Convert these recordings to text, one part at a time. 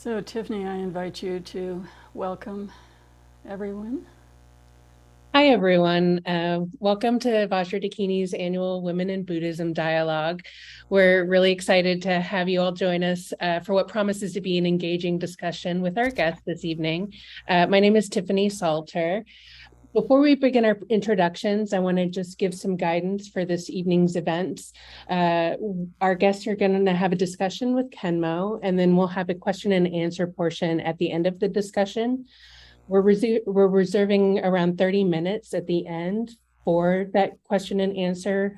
So, Tiffany, I invite you to welcome everyone. Hi, everyone. Welcome to Vajra Dakini's annual Women in Buddhism Dialogue. We're really excited to have you all join us for what promises to be an engaging discussion with our guest this evening. My name is Tiffany Salter. Before we begin our introductions, I want to just give some guidance for this evening's events. Our guests are going to have a discussion with Khenmo, and then we'll have a question and answer portion at the end of the discussion. We're reserving around 30 minutes at the end for that question and answer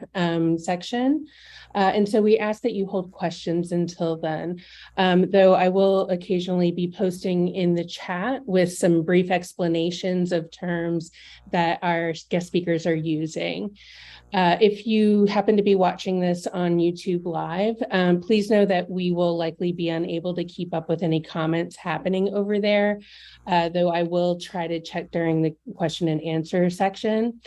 section. And so we ask that you hold questions until then, though I will occasionally be posting in the chat with some brief explanations of terms that our guest speakers are using. If you happen to be watching this on YouTube Live, please know that we will likely be unable to keep up with any comments happening over there, though I will try to check during the question and answer section.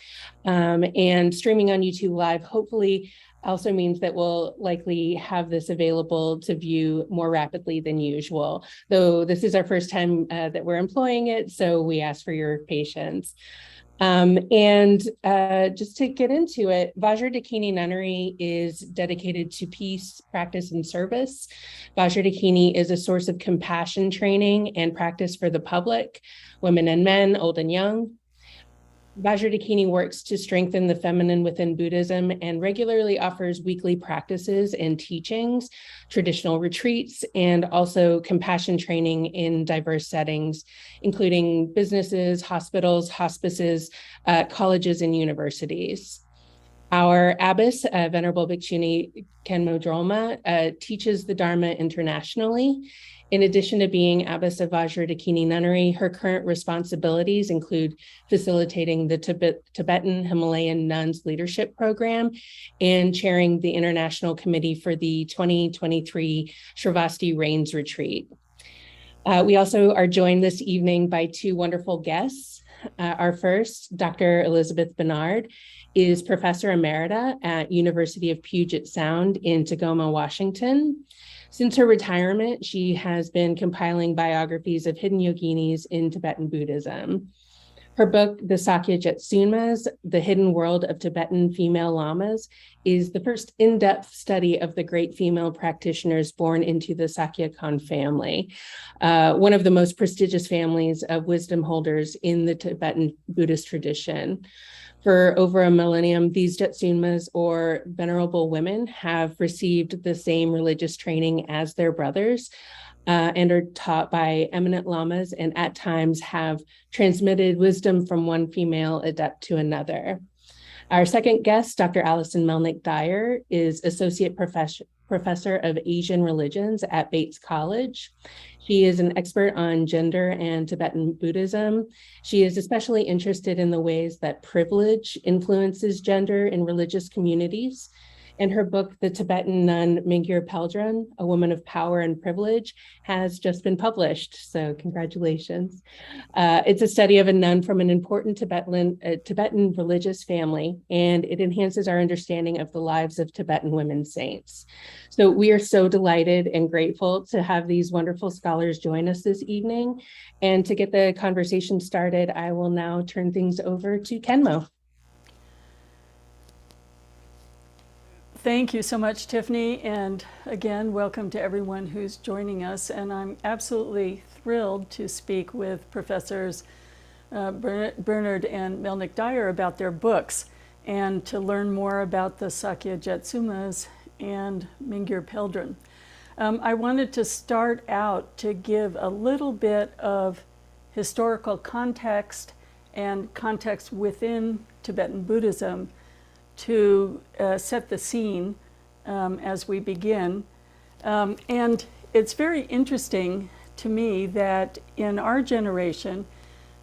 And streaming on YouTube Live hopefully also means that we'll likely have this available to view more rapidly than usual, though this is our first time that we're employing it, so we ask for your patience. Just to get into it, Vajra Dakini Nunnery is dedicated to peace, practice, and service. Vajra Dakini is a source of compassion training and practice for the public, women and men, old and young. Vajra Dakini works to strengthen the feminine within Buddhism and regularly offers weekly practices and teachings, traditional retreats, and also compassion training in diverse settings, including businesses, hospitals, hospices, colleges, and universities. Our abbess, Venerable Bhikshuni Khenmo Drolma, teaches the Dharma internationally. In addition to being abbess of Vajra Dakini Nunnery, her current responsibilities include facilitating the Tibetan Himalayan Nuns Leadership Program and chairing the International Committee for the 2023 Sravasti Rains Retreat. We also are joined this evening by two wonderful guests. Our first, Dr. Elisabeth Benard, is Professor Emerita at University of Puget Sound in Tacoma, Washington. Since her retirement, she has been compiling biographies of hidden yoginis in Tibetan Buddhism. Her book, The Sakya Jetsunmas, The Hidden World of Tibetan Female Lamas, is the first in-depth study of the great female practitioners born into the Sakya family, one of the most prestigious families of wisdom holders in the Tibetan Buddhist tradition. For over a millennium, these Jetsunmas, or venerable women, have received the same religious training as their brothers and are taught by eminent lamas, and at times have transmitted wisdom from one female adept to another. Our second guest, Dr. Alison Melnick Dyer, is Associate Professor of Asian Religions at Bates College. She is an expert on gender and Tibetan Buddhism. She is especially interested in the ways that privilege influences gender in religious communities. And her book, The Tibetan Nun Mingyur Peldrön, A Woman of Power and Privilege, has just been published. So congratulations. It's a study of a nun from an important Tibetan religious family, and it enhances our understanding of the lives of Tibetan women saints. So we are so delighted and grateful to have these wonderful scholars join us this evening. And to get the conversation started, I will now turn things over to Khenmo. Thank you so much, Tiffany, and again, welcome to everyone who's joining us. And I'm absolutely thrilled to speak with Professors Benard and Melnick Dyer about their books and to learn more about the Sakya Jetsunmas and Mingyur Peldrön. I wanted to start out to give a little bit of historical context and context within Tibetan Buddhism to set the scene as we begin. And it's very interesting to me that in our generation,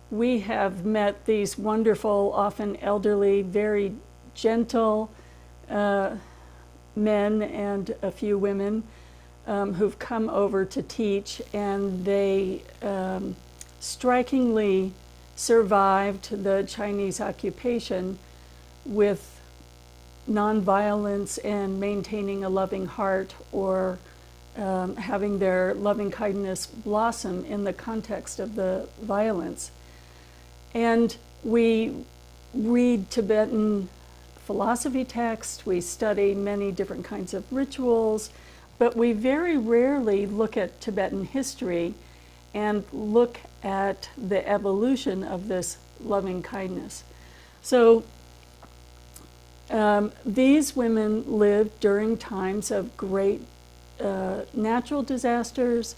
we have met these wonderful, often elderly, very gentle men and a few women who've come over to teach, and they strikingly survived the Chinese occupation with nonviolence and maintaining a loving heart, or having their loving kindness blossom in the context of the violence. And we read Tibetan philosophy texts, we study many different kinds of rituals, but we very rarely look at Tibetan history and look at the evolution of this loving kindness. So these women lived during times of great natural disasters,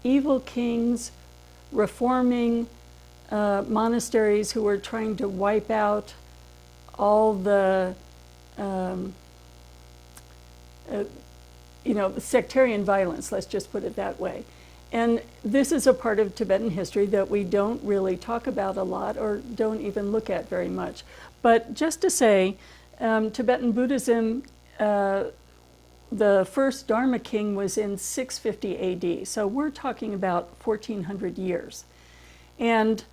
evil kings, reforming monasteries who were trying to wipe out all the sectarian violence, let's just put it that way. And this is a part of Tibetan history that we don't really talk about a lot or don't even look at very much. But just to say, Tibetan Buddhism, the first Dharma king was in 650 AD. So we're talking about 1400 years. And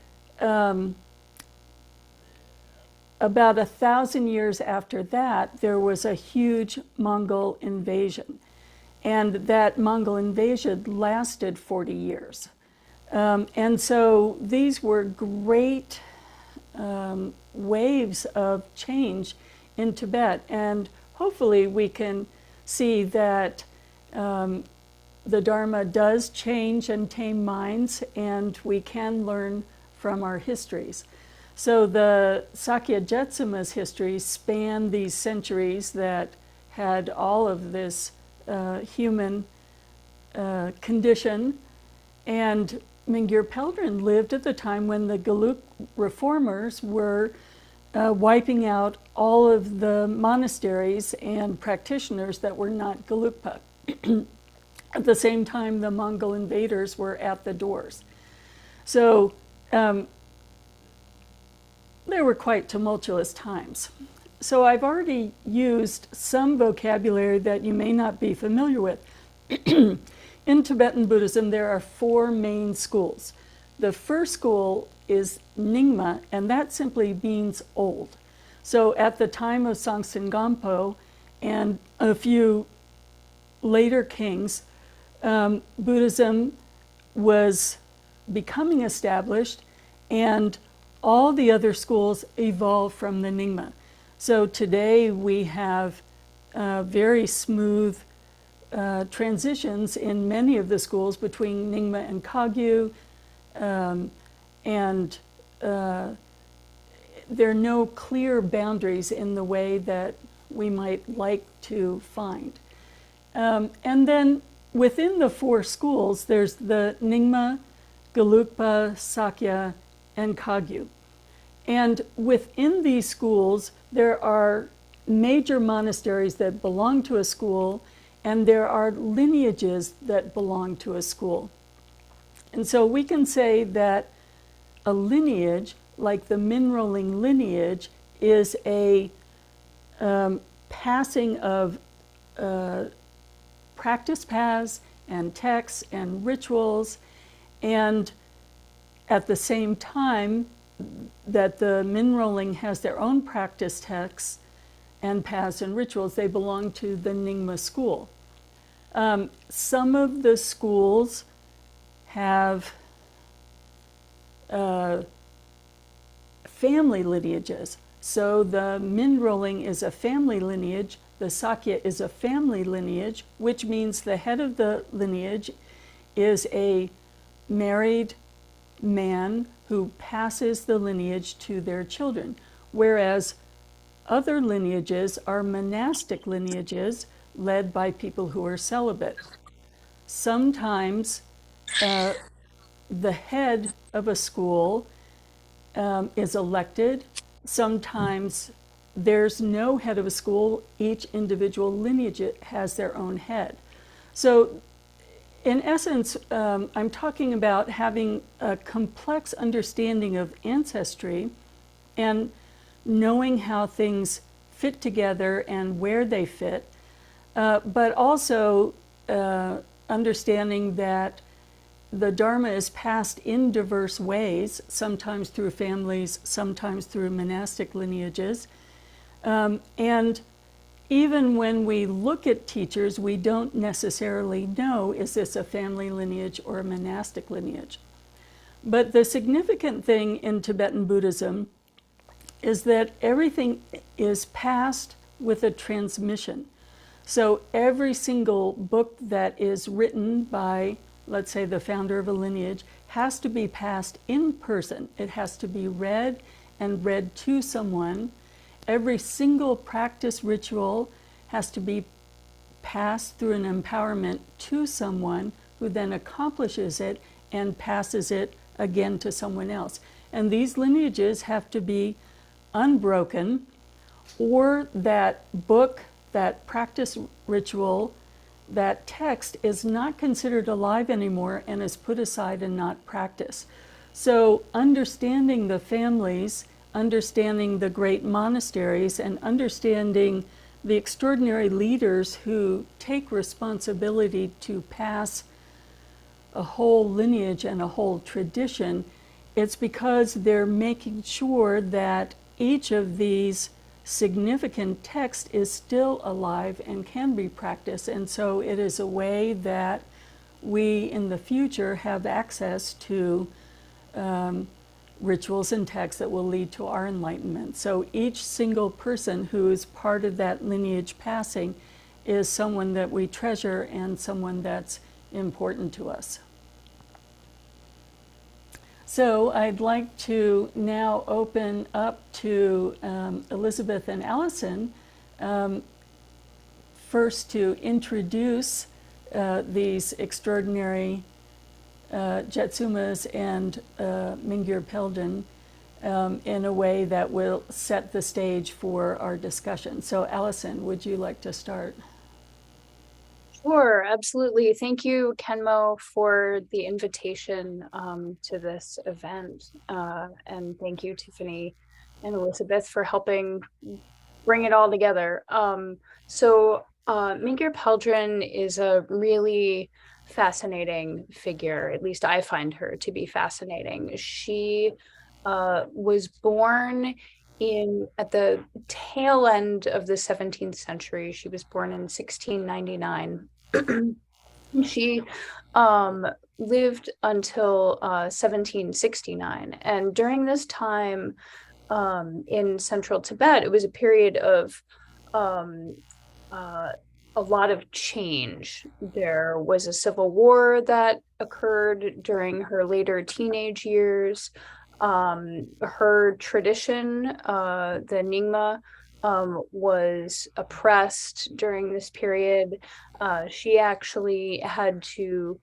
about 1,000 years after that, there was a huge Mongol invasion. And that Mongol invasion lasted 40 years. And so these were great waves of change in Tibet. And hopefully we can see that the Dharma does change and tame minds, and we can learn from our histories. So the Sakya Jetsunmas histories span these centuries that had all of this human condition. And Mingyur Peldrön lived at the time when the Gelug reformers were wiping out all of the monasteries and practitioners that were not Gelugpa. At the same time, the Mongol invaders were at the doors. So they were quite tumultuous times. So I've already used some vocabulary that you may not be familiar with. In Tibetan Buddhism, there are 4 main schools. The first school is Nyingma, and that simply means old. So at the time of Songtsen Gampo and a few later kings, Buddhism was becoming established, and all the other schools evolved from the Nyingma. So today we have very smooth transitions in many of the schools between Nyingma and Kagyu, and there are no clear boundaries in the way that we might like to find. And then within the 4 schools, there's the Nyingma, Gelugpa, Sakya, and Kagyu. And within these schools, there are major monasteries that belong to a school, and there are lineages that belong to a school. And so we can say that a lineage, like the Minroling lineage, is a passing of practice paths and texts and rituals, and at the same time that the Minroling has their own practice texts and paths and rituals, they belong to the Nyingma school. Some of the schools have family lineages. So the Minroling is a family lineage, the Sakya is a family lineage, which means the head of the lineage is a married man who passes the lineage to their children, whereas other lineages are monastic lineages led by people who are celibate. Sometimes the head of a school is elected. Sometimes there's no head of a school. Each individual lineage has their own head. So in essence, I'm talking about having a complex understanding of ancestry and knowing how things fit together and where they fit, but also understanding that the Dharma is passed in diverse ways, sometimes through families, sometimes through monastic lineages. And even when we look at teachers, we don't necessarily know, is this a family lineage or a monastic lineage? But the significant thing in Tibetan Buddhism is that everything is passed with a transmission. So every single book that is written by, let's say, the founder of a lineage has to be passed in person. It has to be read and read to someone. Every single practice ritual has to be passed through an empowerment to someone who then accomplishes it and passes it again to someone else. And these lineages have to be unbroken, or that book, that practice ritual, that text is not considered alive anymore and is put aside and not practiced. So understanding the families, understanding the great monasteries, and understanding the extraordinary leaders who take responsibility to pass a whole lineage and a whole tradition, it's because they're making sure that each of these significant texts is still alive and can be practiced. And so it is a way that we in the future have access to rituals and texts that will lead to our enlightenment. So each single person who is part of that lineage passing is someone that we treasure and someone that's important to us. So I'd like to now open up to Elisabeth and Alison, first to introduce these extraordinary Jetsunmas and Mingyur Peldrön in a way that will set the stage for our discussion. So Alison, would you like to start? Sure, absolutely. Thank you, Khenmo, for the invitation to this event. And thank you, Tiffany and Elisabeth, for helping bring it all together. Mingyur Peldrön is a really fascinating figure. At least I find her to be fascinating. She was born at the tail end of the 17th century. She was born in 1699. She lived until 1769. And during this time in central Tibet, it was a period of a lot of change. There was a civil war that occurred during her later teenage years. Her tradition, the Nyingma, was oppressed during this period. She actually had to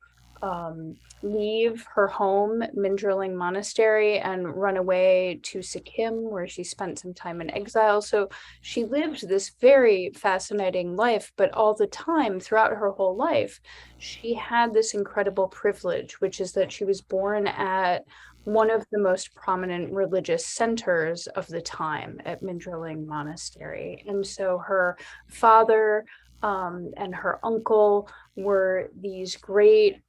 leave her home, Mindrilling Monastery, and run away to Sikkim, where she spent some time in exile. So she lived this very fascinating life, but all the time, throughout her whole life, she had this incredible privilege, which is that she was born at one of the most prominent religious centers of the time at Mindrilling Monastery. And so her father and her uncle were these great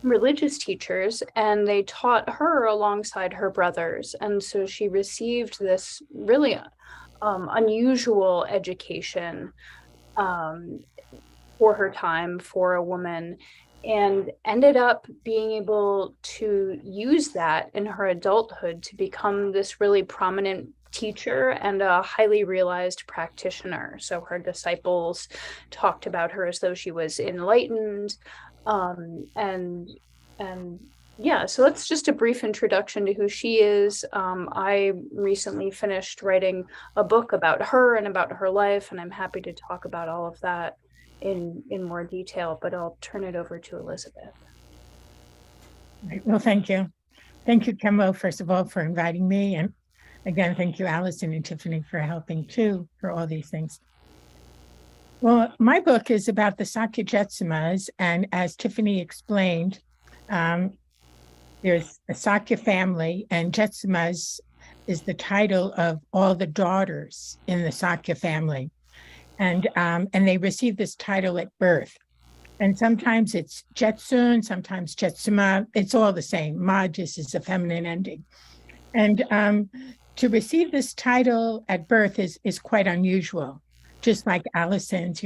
religious teachers, and they taught her alongside her brothers. And so she received this really unusual education for her time, for a woman, and ended up being able to use that in her adulthood to become this really prominent teacher and a highly realized practitioner. So her disciples talked about her as though she was enlightened. Yeah, so that's just a brief introduction to who she is. I recently finished writing a book about her and about her life, and I'm happy to talk about all of that in more detail, but I'll turn it over to Elisabeth. Right. Well, thank you. Thank you, Khenmo, first of all, for inviting me. And again, thank you, Alison and Tiffany, for helping too, for all these things. Well, my book is about the Sakya Jetsunmas, and as Tiffany explained, there's a Sakya family, and Jetsunmas is the title of all the daughters in the Sakya family. And they receive this title at birth. And sometimes it's Jetsun, sometimes Jetsuma. It's all the same. Ma just is a feminine ending. And to receive this title at birth is quite unusual. just like Alison's,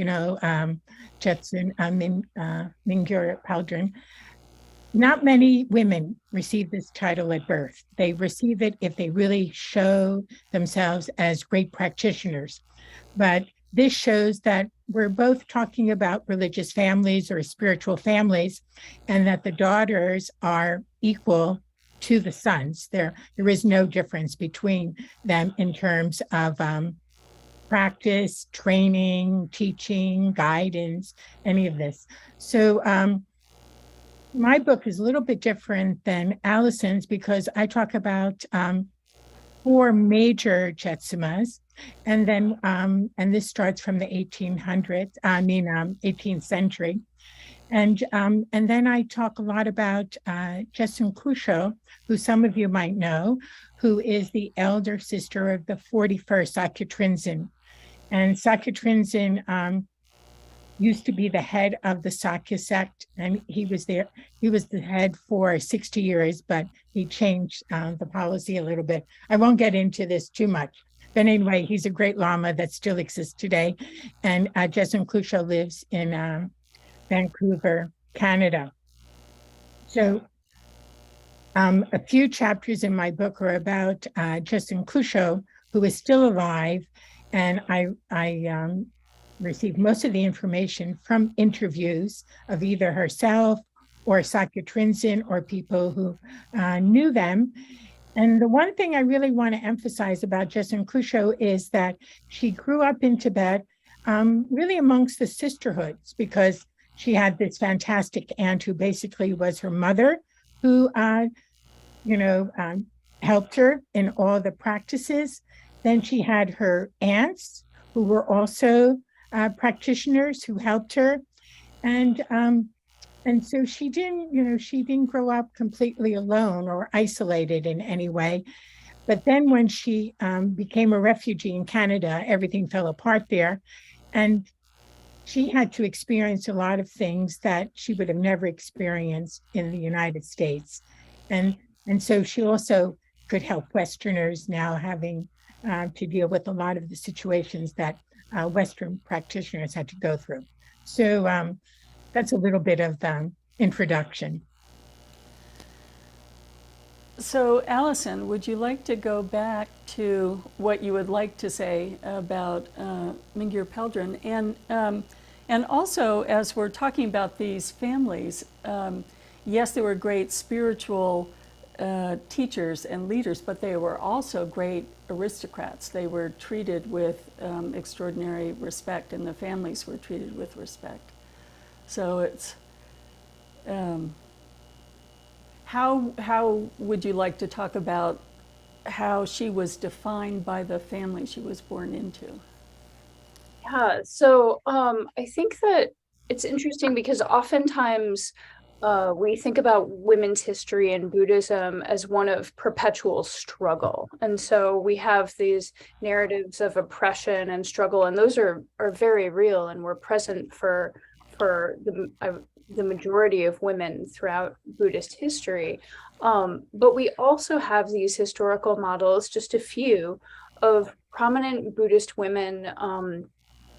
Mingyur Peldrön. Not many women receive this title at birth. They receive it if they really show themselves as great practitioners. But this shows that we're both talking about religious families or spiritual families, and that the daughters are equal to the sons. There is no difference between them in terms of practice, training, teaching, guidance, any of this. So my book is a little bit different than Alison's because I talk about 4 major Jetsunmas, and then and this starts from the 18th century, and then I talk a lot about Jetsun Kusho, who some of you might know, who is the elder sister of the 41st Sakya Trinzen, and Sakya Trinzen used to be the head of the Sakya sect, and he was the head for 60 years, but he changed the policy a little bit. I won't get into this too much, but anyway, he's a great Lama that still exists today, and Jetsun Kusho lives in Vancouver, Canada. So a few chapters in my book are about Jetsun Kusho, who is still alive, and I received most of the information from interviews of either herself or Sakya Trinzen or people who knew them. And the one thing I really want to emphasize about Jetsun Kusho is that she grew up in Tibet really amongst the sisterhoods, because she had this fantastic aunt who basically was her mother, who helped her in all the practices. Then she had her aunts who were also practitioners who helped her, and so she didn't grow up completely alone or isolated in any way. But then when she became a refugee in Canada, everything fell apart there, and she had to experience a lot of things that she would have never experienced in the United States, and so she also could help Westerners now having to deal with a lot of the situations that Western practitioners had to go through. So that's a little bit of introduction. So, Alison, would you like to go back to what you would like to say about Mingyur Peldrön? And also, as we're talking about these families, yes, they were great spiritual teachers and leaders, but they were also great aristocrats. They were treated with extraordinary respect, and the families were treated with respect. So it's how would you like to talk about how she was defined by the family she was born into? Yeah, so I think that it's interesting because oftentimes we think about women's history in Buddhism as one of perpetual struggle. And so we have these narratives of oppression and struggle, and those are very real and were present for the majority of women throughout Buddhist history. But we also have these historical models, just a few, of prominent Buddhist women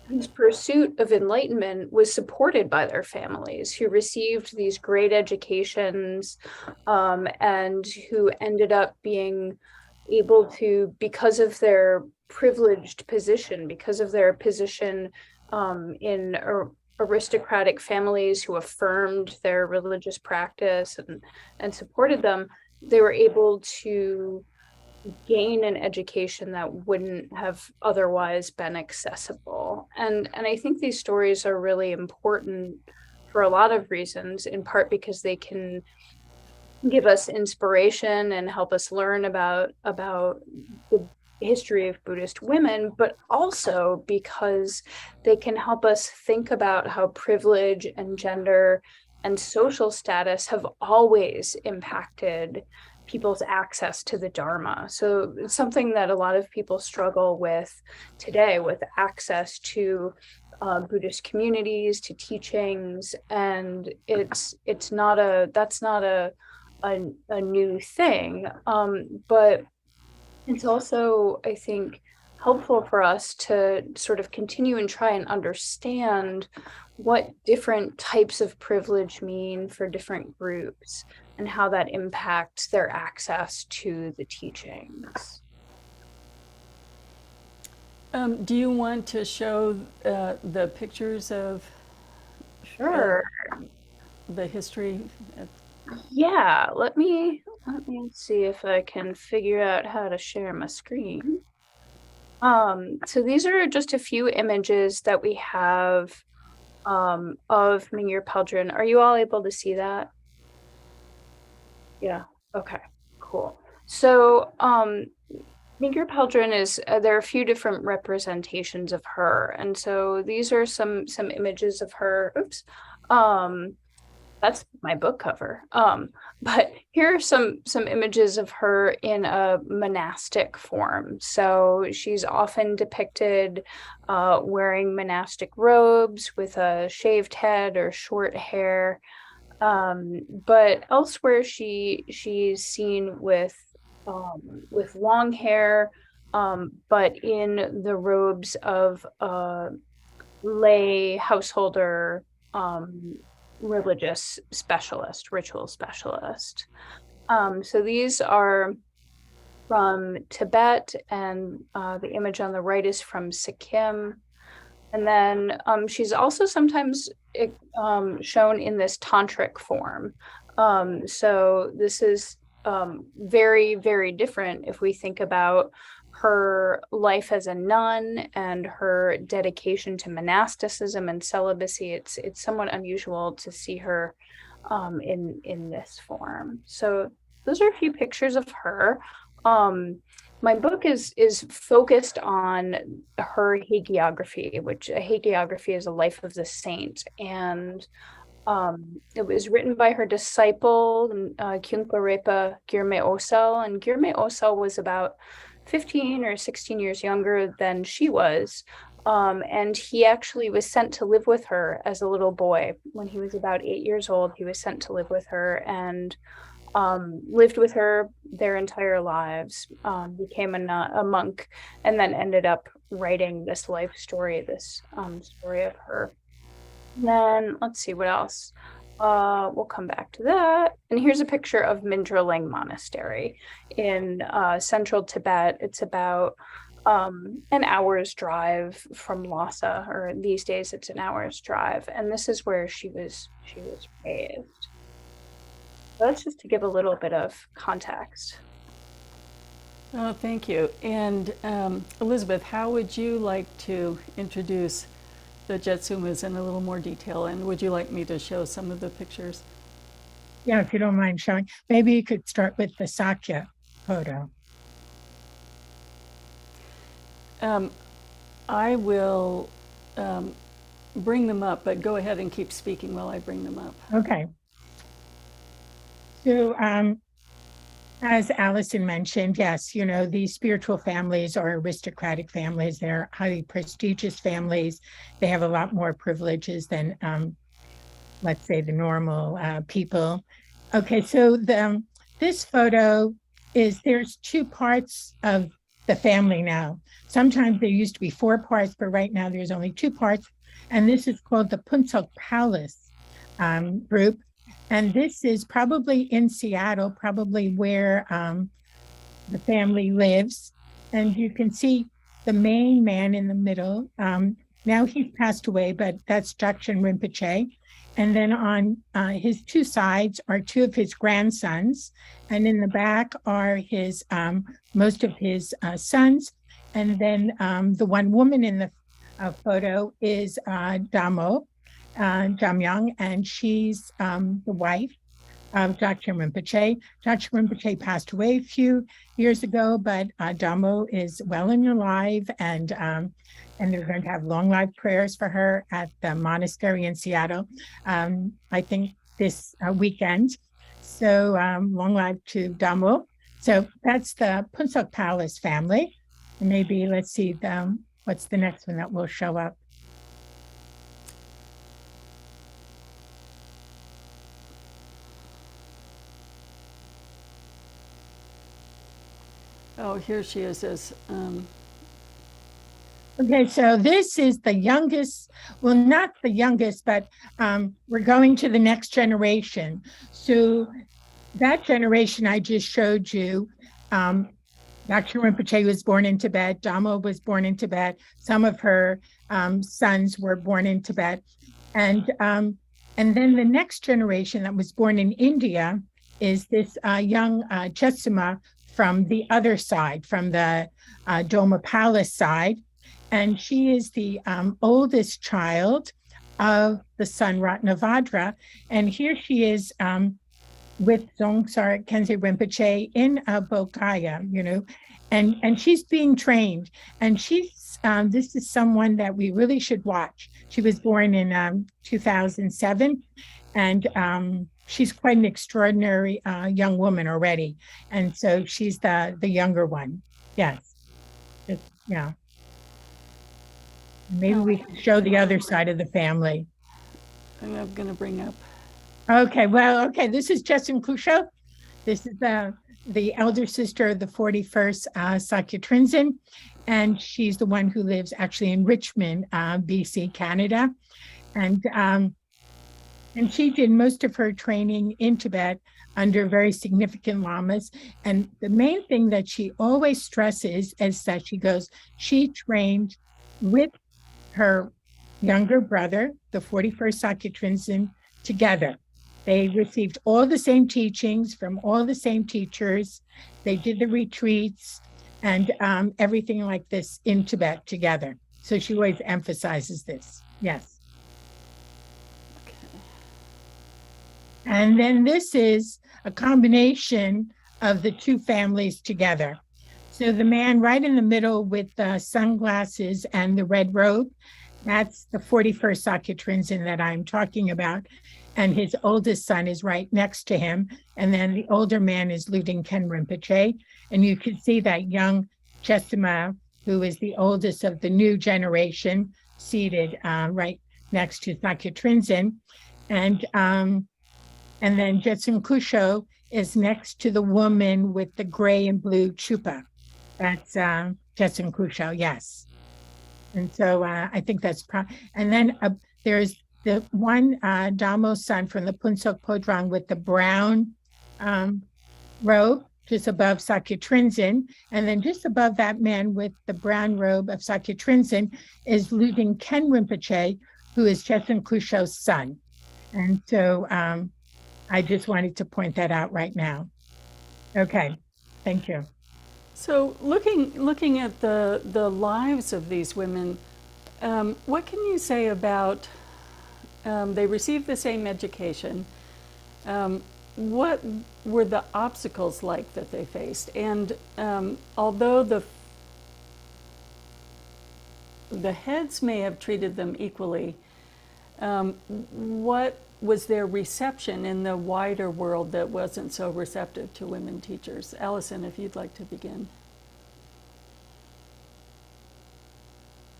whose pursuit of enlightenment was supported by their families, who received these great educations, and who ended up being able to, because of their privileged position, because of their position in aristocratic families who affirmed their religious practice and supported them, they were able to gain an education that wouldn't have otherwise been accessible. And I think these stories are really important for a lot of reasons, in part because they can give us inspiration and help us learn about the history of Buddhist women, but also because they can help us think about how privilege and gender and social status have always impacted people's access to the Dharma. So it's something that a lot of people struggle with today, with access to Buddhist communities, to teachings, and that's not a new thing, but it's also, I think, helpful for us to sort of continue and try and understand what different types of privilege mean for different groups and how that impacts their access to the teachings. Do you want to show the pictures of Sure. the history? Yeah, let me see if I can figure out how to share my screen. So these are just a few images that we have of Mingyur Peldrön. Are you all able to see that? Yeah. Okay. Cool. So Mingyur Peldrön is there are a few different representations of her, and so these are some images of her. Oops. That's my book cover. But here are some images of her in a monastic form. So she's often depicted wearing monastic robes with a shaved head or short hair. But elsewhere she's seen with long hair, but in the robes of a lay householder, religious specialist, ritual specialist. So these are from Tibet, and the image on the right is from Sikkim. And then she's also sometimes shown in this tantric form. So this is very, very different if we think about her life as a nun and her dedication to monasticism and celibacy. It's somewhat unusual to see her in this form. So those are a few pictures of her. My book is focused on her hagiography, which a hagiography is a life of the saint, and it was written by her disciple, Khyentse Repa Gyurme Osel, and Gyurme Osel was about 15 or 16 years younger than she was. And he actually was sent to live with her as a little boy. When he was about 8 years old, he was sent to live with her and lived with her their entire lives, became a monk, and then ended up writing this life story, this story of her. And then let's see what else. We'll come back to that. And here's a picture of Mindroling Monastery in central Tibet. It's about an hour's drive from Lhasa, or these days it's an hour's drive. And this is where she was raised. That's just to give a little bit of context. Oh, thank you. And Elisabeth, how would you like to introduce the Jetsunmas in a little more detail? And would you like me to show some of the pictures? Yeah, if you don't mind showing. Maybe you could start with the Sakya photo. I will bring them up, but go ahead and keep speaking while I bring them up. Okay. So as Alison mentioned, yes, these spiritual families are aristocratic families. They're highly prestigious families. They have a lot more privileges than, let's say, the normal people. Okay, so this photo there's two parts of the family now. Sometimes there used to be 4 parts, but right now there's only 2 parts. And this is called the Punsuk Palace group. And this is probably in Seattle, probably where the family lives. And you can see the main man in the middle. Now he's passed away, but that's Dzogchen Rinpoche. And then on his 2 sides are 2 of his grandsons. And in the back are his most of his sons. And then the one woman in the photo is Damo. Jamyang, and she's the wife of Dzogchen Rinpoche. Dzogchen Rinpoche passed away a few years ago, but Damo is well and alive, and they're going to have long life prayers for her at the monastery in Seattle, I think this weekend. So long life to Damo. So that's the Punsuk Palace family. And maybe let's see what's the next one that will show up. Oh, here she is as Okay, so this is the youngest, well, not the youngest, but we're going to the next generation. So that generation I just showed you, Dr. Rinpoche was born in Tibet, Dhammo was born in Tibet, some of her sons were born in Tibet. And then the next generation that was born in India is this young Jetsuma from the other side, from the Doma Palace side. And she is the oldest child of the son Ratnavajra. And here she is with Dzongkhar Khyentse Rinpoche in Bodhgaya, and she's being trained. And she's this is someone that we really should watch. She was born in 2007, and she's quite an extraordinary young woman already. And so she's the younger one. Yes. Yeah. Maybe we can show the other side of the family. I'm going to bring up. Okay, this is Jetsun Kusho. This is the elder sister of the 41st Sakya Trinzen, and she's the one who lives actually in Richmond, BC, Canada. And she did most of her training in Tibet under very significant lamas. And the main thing that she always stresses is that she trained with her younger brother, the 41st Sakya Trinzen, together. They received all the same teachings from all the same teachers. They did the retreats and everything like this in Tibet together. So she always emphasizes this. Yes. Okay. And then this is a combination of the two families together. So the man right in the middle with the sunglasses and the red robe, that's the 41st Sakya Trinzen that I'm talking about. And his oldest son is right next to him. And then the older man is Luden Ken Rinpoche. And you can see that young Jetsuma, who is the oldest of the new generation, seated right next to Sakya Trinzen. And then Jetsun Kusho is next to the woman with the gray and blue chupa. That's Jetsun Kusho, yes. And so I think that's and then there's the one Dhammo son from the Punsok Podrang with the brown robe just above Sakya Trinzen. And then just above that man with the brown robe of Sakya Trinzen is Luden Ken Rinpoche, who is Jetsun Kusho's son. And so I just wanted to point that out right now. Okay, thank you. So looking at the lives of these women, what can you say about, they received the same education, what were the obstacles like that they faced? And although the heads may have treated them equally, what was their reception in the wider world that wasn't so receptive to women teachers? Alison, if you'd like to begin.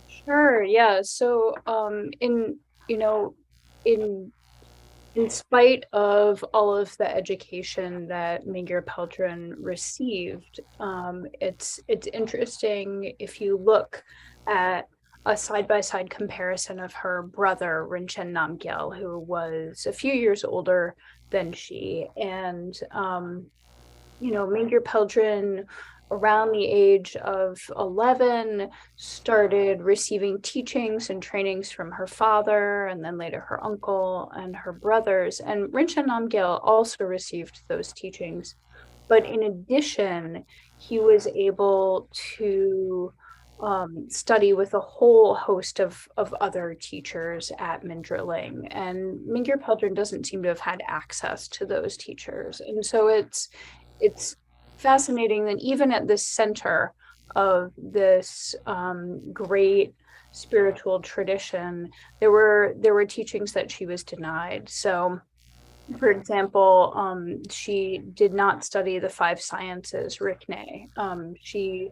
Sure, yeah. So in spite of all of the education that Mingyur Peldrön received, it's interesting if you look at a side-by-side comparison of her brother, Rinchen Namgyel, who was a few years older than she. And, Mingyur Peldrön, around the age of 11, started receiving teachings and trainings from her father, and then later her uncle and her brothers. And Rinchen Namgyel also received those teachings. But in addition, he was able to study with a whole host of other teachers at Mindrilling. And Mingyur Peldrön doesn't seem to have had access to those teachers. And so it's fascinating that even at the center of this great spiritual tradition, there were teachings that she was denied. So, for example, she did not study the 5 sciences, Rikne. She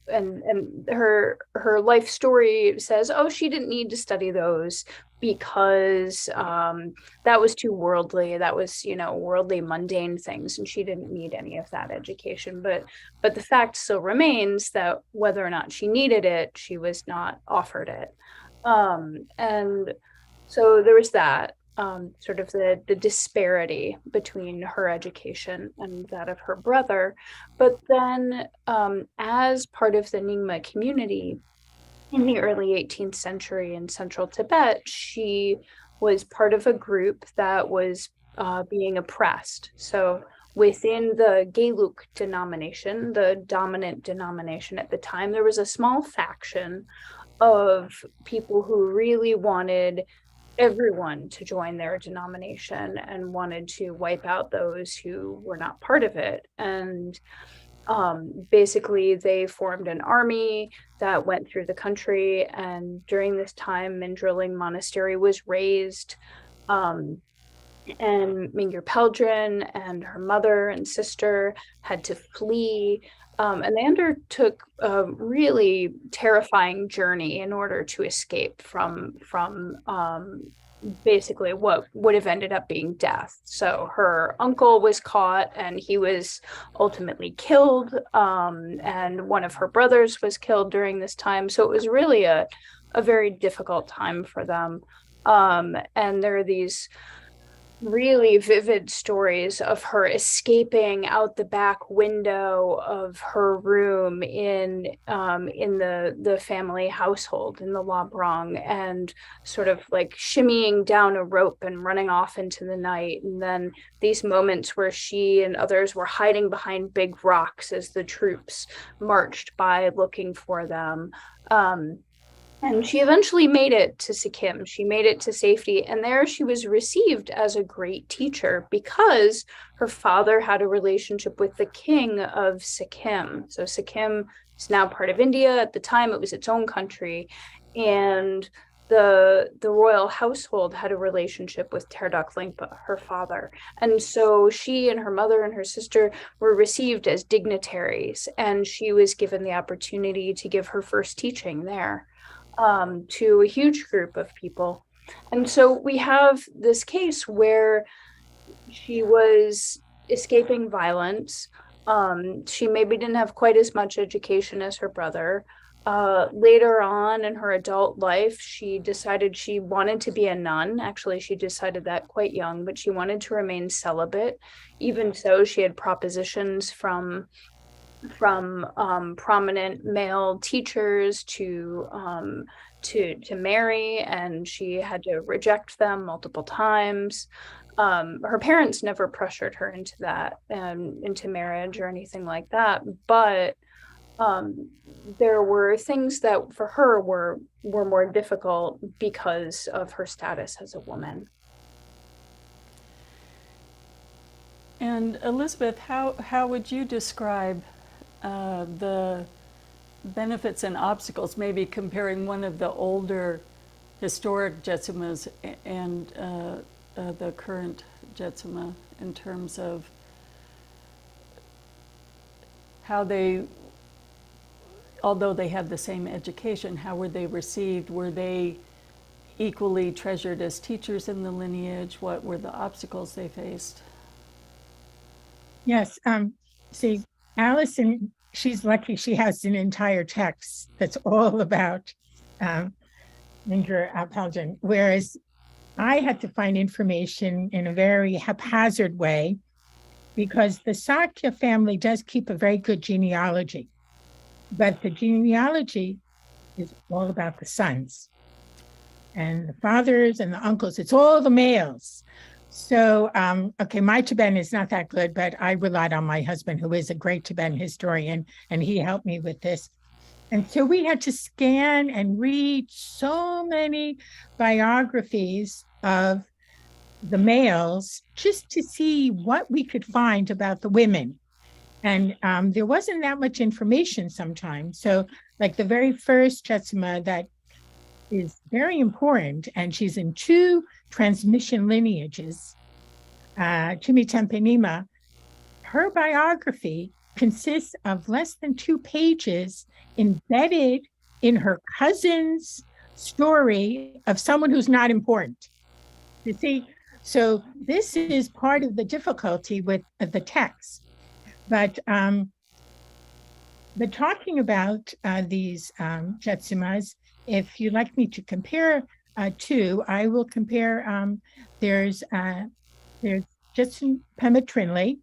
and her life story says, oh, she didn't need to study those because that was too worldly. That was, worldly, mundane things, and she didn't need any of that education. But the fact still remains that whether or not she needed it, she was not offered it. And so there was that. Sort of the disparity between her education and that of her brother. But then, as part of the Nyingma community in the early 18th century in central Tibet, she was part of a group that was being oppressed. So within the Geluk denomination, the dominant denomination at the time, there was a small faction of people who really wanted everyone to join their denomination and wanted to wipe out those who were not part of it. And basically they formed an army that went through the country. And during this time, Mindrilling Monastery was razed. And Mingyur Peldrön and her mother and sister had to flee. And they undertook a really terrifying journey in order to escape from basically what would have ended up being death. So her uncle was caught and he was ultimately killed. And one of her brothers was killed during this time. So it was really a very difficult time for them. And there are these really vivid stories of her escaping out the back window of her room in the family household in the Labrang, and sort of like shimmying down a rope and running off into the night. And then these moments where she and others were hiding behind big rocks as the troops marched by looking for them. And she eventually made it to Sikkim. She made it to safety. And there she was received as a great teacher because her father had a relationship with the king of Sikkim. So Sikkim is now part of India. At the time, it was its own country. And the royal household had a relationship with Terdok Lingpa, her father. And so she and her mother and her sister were received as dignitaries. And she was given the opportunity to give her first teaching there. To a huge group of people. And so we have this case where she was escaping violence. She maybe didn't have quite as much education as her brother. Later on in her adult life, she decided she wanted to be a nun. Actually, she decided that quite young, but she wanted to remain celibate. Even so, she had propositions from prominent male teachers to marry, and she had to reject them multiple times. Her parents never pressured her into that, into marriage or anything like that. But there were things that for her were more difficult because of her status as a woman. And Elisabeth, how would you describe the benefits and obstacles, maybe comparing one of the older historic Jetsunmas and the current Jetsuma, in terms of how they, although they had the same education, how were they received? Were they equally treasured as teachers in the lineage? What were the obstacles they faced? Yes. See, Alison, she's lucky she has an entire text that's all about Mingyur Peldrön, whereas I had to find information in a very haphazard way because the Sakya family does keep a very good genealogy, but the genealogy is all about the sons and the fathers and the uncles. It's all the males. So, okay, my Tibetan is not that good, but I relied on my husband, who is a great Tibetan historian, and he helped me with this. And so we had to scan and read so many biographies of the males just to see what we could find about the women. And there wasn't that much information sometimes. So like the very first Jetsuma that is very important, and she's in 2 transmission lineages, Chimitempenima, her biography consists of less than 2 pages embedded in her cousin's story of someone who's not important. You see, so this is part of the difficulty with the text. But talking about these Jetsunmas, if you'd like me to compare two, I will compare. There's Jetsun Pema Trinley,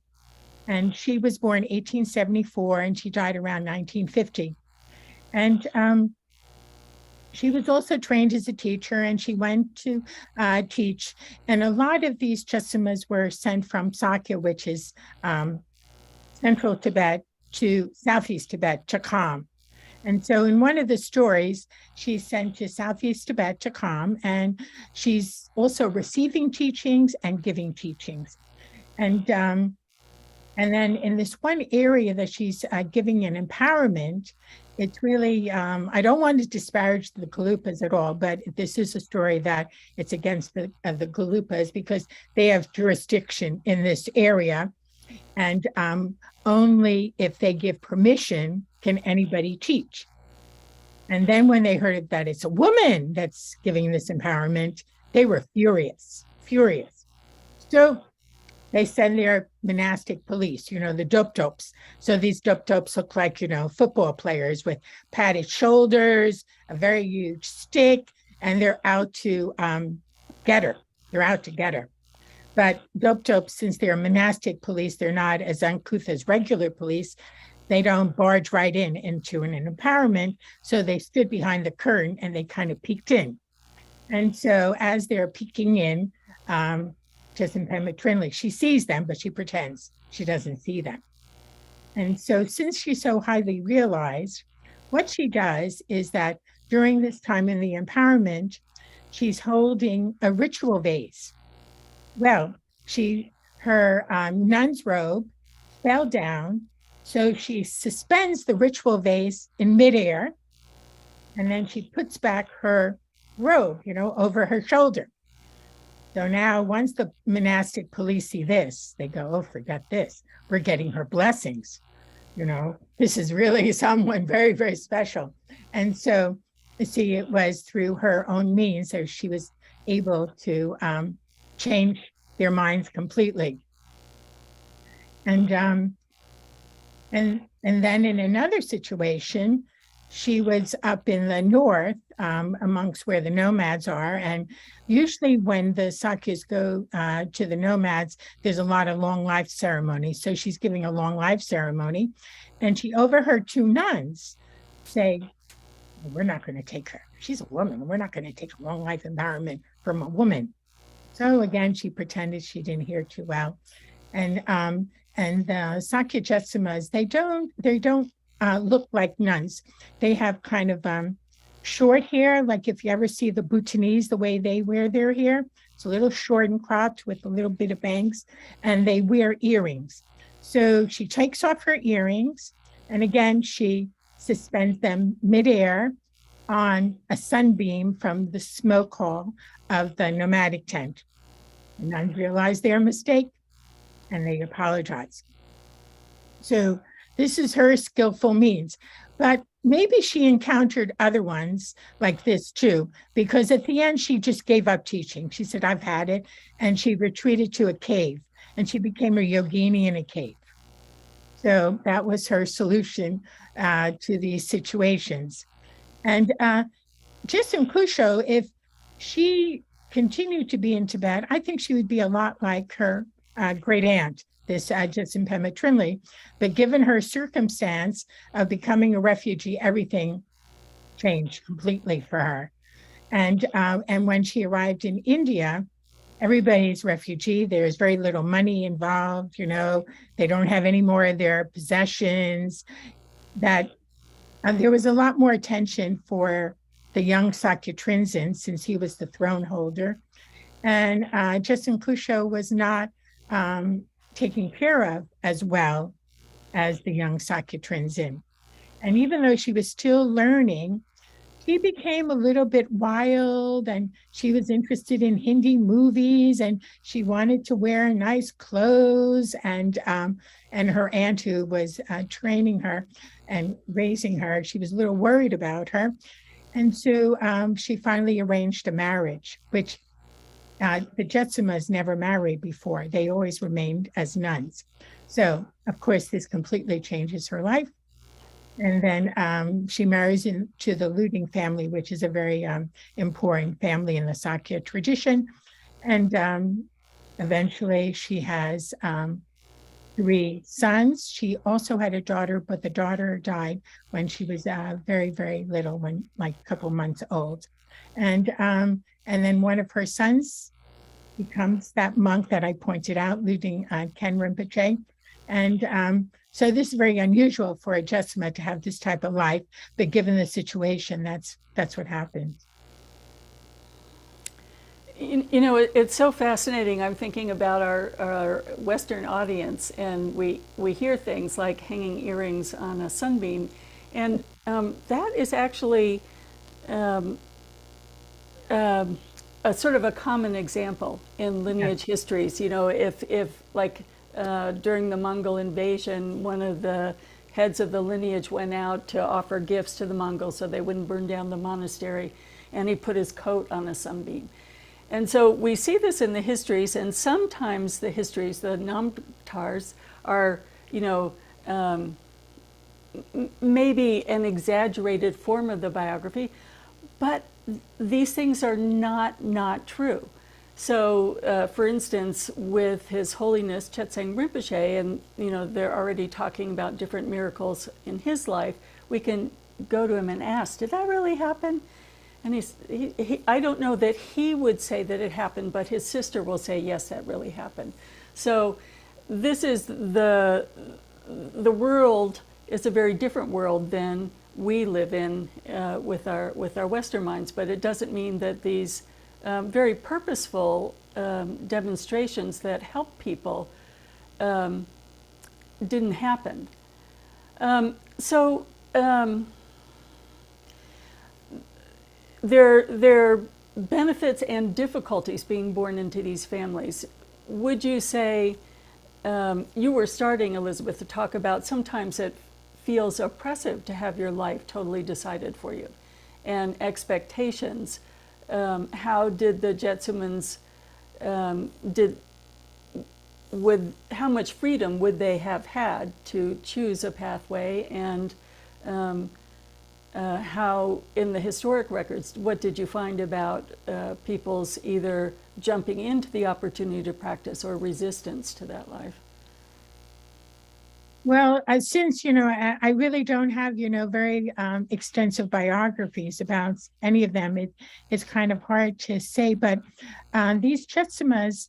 and she was born 1874 and she died around 1950. And she was also trained as a teacher, and she went to teach. And a lot of these Jetsunmas were sent from Sakya, which is central Tibet, to Southeast Tibet, to Kham. And so in one of the stories, she's sent to Southeast Tibet, to Kham, and she's also receiving teachings and giving teachings. And then in this one area that she's giving an empowerment, it's really, I don't want to disparage the Gelupas at all, but this is a story that it's against the Gelupas because they have jurisdiction in this area. And only if they give permission can anybody teach. And then when they heard that it's a woman that's giving this empowerment, they were furious. So they send their monastic police, the dope-dopes. So these dope-dopes look like, football players with padded shoulders, a very huge stick, and they're out to get her. They're out to get her. But dope-dopes, since they're monastic police, they're not as uncouth as regular police. They don't barge right into an empowerment. So they stood behind the curtain and they kind of peeked in. And so as they're peeking in, Jetsun Pema Trinley, she sees them, but she pretends she doesn't see them. And so since she's so highly realized, what she does is that during this time in the empowerment, she's holding a ritual vase. Well, her nun's robe fell down, so she suspends the ritual vase in midair, and then she puts back her robe, over her shoulder. So now once the monastic police see this, they go, oh, forget this. We're getting her blessings. This is really someone very, very special. And so, see, it was through her own means that she was able to change their minds completely. And then in another situation, she was up in the north amongst where the nomads are. And usually when the Sakyas go to the nomads, there's a lot of long life ceremonies. So she's giving a long life ceremony. And she overheard 2 nuns say, we're not going to take her. She's a woman. We're not going to take a long life empowerment from a woman. So again, she pretended she didn't hear too well. And the Sakya Jetsunmas, they don't look like nuns. They have kind of short hair, like if you ever see the Bhutanese, the way they wear their hair. It's a little short and cropped with a little bit of bangs, and they wear earrings. So she takes off her earrings, and again, she suspends them midair on a sunbeam from the smoke hall of the nomadic tent. The nuns realize their mistake, and they apologize. So this is her skillful means, but maybe she encountered other ones like this too, because at the end, she just gave up teaching. She said, I've had it. And she retreated to a cave, and she became a yogini in a cave. So that was her solution to these situations. And Jetsun Kusho, if she continued to be in Tibet, I think she would be a lot like her great aunt, this Jetsun Pema Trinley. But given her circumstance of becoming a refugee, everything changed completely for her. And when she arrived in India, everybody's refugee. There's very little money involved. They don't have any more of their possessions. That there was a lot more attention for the young Sakya Trinzin, since he was the throne holder. And Jetsun Kusho was not taken care of as well as the young Sakya Trinzin. And even though she was still learning, she became a little bit wild, and she was interested in Hindi movies, and she wanted to wear nice clothes, and her aunt, who was training her and raising her, she was a little worried about her. And so she finally arranged a marriage, which the Jetsunmas never married before. They always remained as nuns. So, of course, this completely changes her life. And then she marries into the Luding family, which is a very important family in the Sakya tradition. And eventually she has 3 sons. She also had a daughter, but the daughter died when she was very, very little, when like a couple months old. And then one of her sons becomes that monk that I pointed out, Luding Ken Rinpoche. And so this is very unusual for a Jetsuma to have this type of life, but given the situation, that's what happened. You know, it's so fascinating. I'm thinking about our Western audience, and we hear things like hanging earrings on a sunbeam, and that is actually a sort of a common example in lineage histories. You know, if like during the Mongol invasion, one of the heads of the lineage went out to offer gifts to the Mongols so they wouldn't burn down the monastery, and he put his coat on a sunbeam. And so we see this in the histories, and sometimes the histories, the Namtars, are, you know, maybe an exaggerated form of the biography, but these things are not true. So, for instance, with His Holiness Chetsang Rinpoche, and you know, they're already talking about different miracles in his life, we can go to him and ask, did that really happen? And I don't know that he would say that it happened, but his sister will say, yes, that really happened. So this is the world is a very different world than we live in with our Western minds, but it doesn't mean that these very purposeful demonstrations that help people didn't happen. There are benefits and difficulties being born into these families. Would you say, you were starting, Elisabeth, to talk about sometimes it feels oppressive to have your life totally decided for you, and expectations. How did the Jetsumans, how much freedom would they have had to choose a pathway, and how in the historic records, what did you find about people's either jumping into the opportunity to practice or resistance to that life? Well, since, you know, I really don't have, you know, very extensive biographies about any of them, it's kind of hard to say, but these Jetsumas,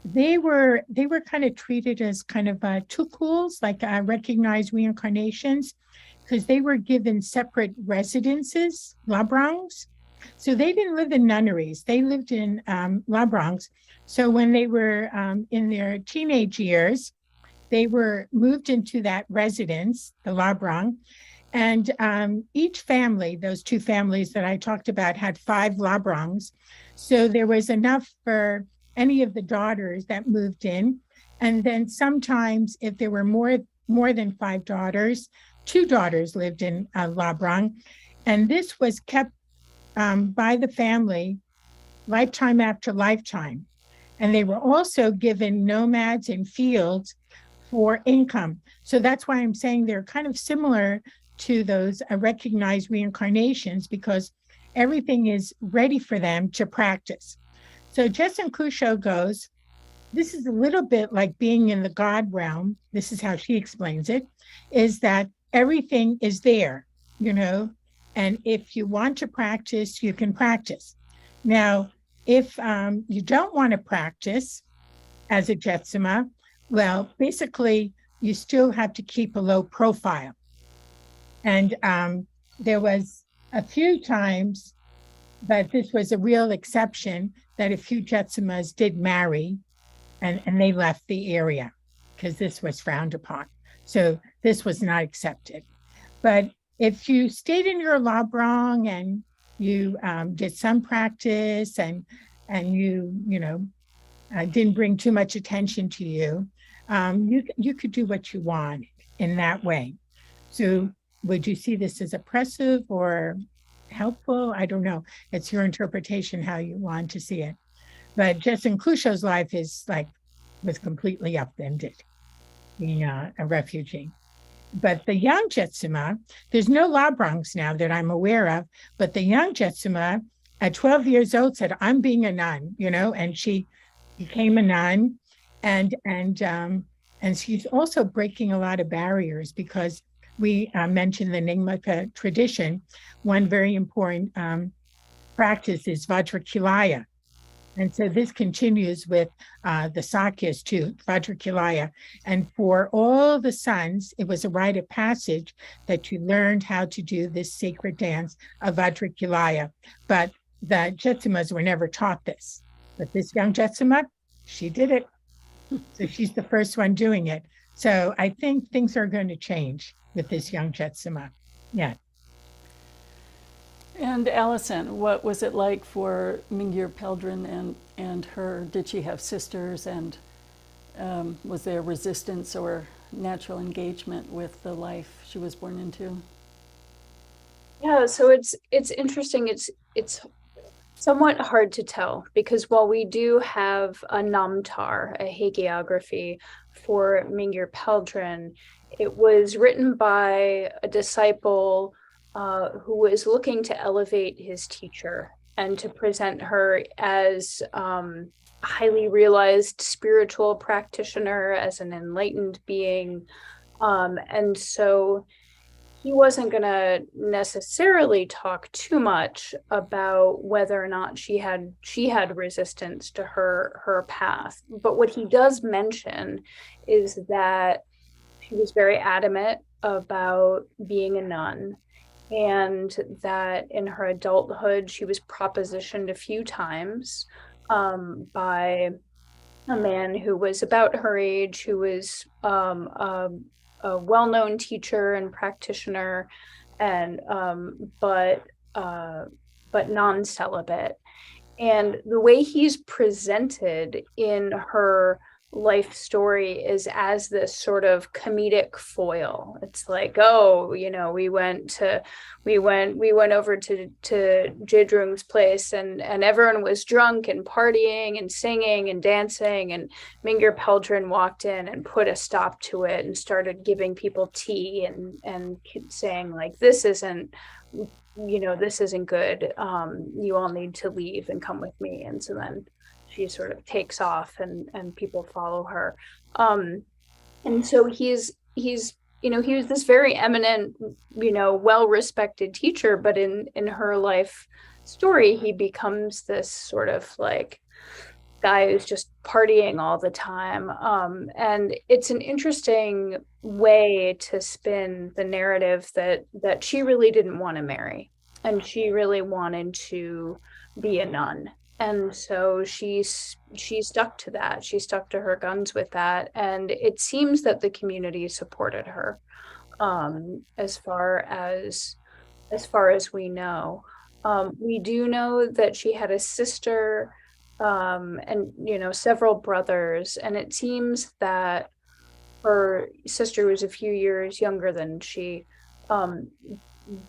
they were kind of treated as kind of tukuls, like recognized reincarnations, because they were given separate residences, labrangs. So they didn't live in nunneries, they lived in labrangs. So when they were in their teenage years, they were moved into that residence, the labrang, and each family, those 2 families that I talked about, had 5 labrangs. So there was enough for any of the daughters that moved in. And then sometimes if there were more than 5 daughters, 2 daughters lived in labrang. And this was kept by the family lifetime after lifetime. And they were also given nomads in fields for income. So that's why I'm saying they're kind of similar to those recognized reincarnations, because everything is ready for them to practice. So Jetsun Kusho goes, this is a little bit like being in the God realm. This is how she explains it, is that everything is there, you know, and if you want to practice, you can practice. Now, if you don't want to practice as a Jetsuma, well, basically, you still have to keep a low profile. And there was a few times, but this was a real exception, that a few Jetsumas did marry, and they left the area because this was frowned upon. So this was not accepted. But if you stayed in your labrang and you did some practice and you didn't bring too much attention to you, you could do what you want in that way. So would you see this as oppressive or helpful? I don't know. It's your interpretation how you want to see it. But Jetsun Kusho's life was completely upended, being a refugee. But the young Jetsuma, there's no Labrangs now that I'm aware of, but the young Jetsuma at 12 years old said, I'm being a nun, and she became a nun. And she's also breaking a lot of barriers because we mentioned the Nyingma tradition. One very important practice is Vajra. And so this continues with the Sakyas too, Vajra. And for all the sons, it was a rite of passage that you learned how to do this sacred dance of Vajra. But the Jetsumas were never taught this. But this young Jetsuma, she did it. So she's the first one doing it. So I think things are going to change with this young Jetsuma. Yeah. And Alison, what was it like for Mingyur Peldrön and her? Did she have sisters, and was there resistance or natural engagement with the life she was born into? Yeah, so it's interesting. It's somewhat hard to tell, because while we do have a namtar, a hagiography for Mingyur Peldrön, it was written by a disciple who was looking to elevate his teacher and to present her as a highly realized spiritual practitioner, as an enlightened being. And so he wasn't going to necessarily talk too much about whether or not she had resistance to her path. But what he does mention is that she was very adamant about being a nun, and that in her adulthood she was propositioned a few times by a man who was about her age, who was a well-known teacher and practitioner, and but non-celibate. And the way he's presented in her life story is as this sort of comedic foil. It's like, oh, we went over to Jidrung's place, and everyone was drunk and partying and singing and dancing, and Mingyur Peldrön walked in and put a stop to it and started giving people tea and saying, like, this isn't good. You all need to leave and come with me. And so then she sort of takes off, and people follow her. And so he was this very eminent, well-respected teacher, but in her life story, he becomes this sort of like guy who's just partying all the time. And it's an interesting way to spin the narrative that she really didn't want to marry, and she really wanted to be a nun. And so she stuck to that. She stuck to her guns with that. And it seems that the community supported her, as far as we know. We do know that she had a sister, and several brothers. And it seems that her sister was a few years younger than she.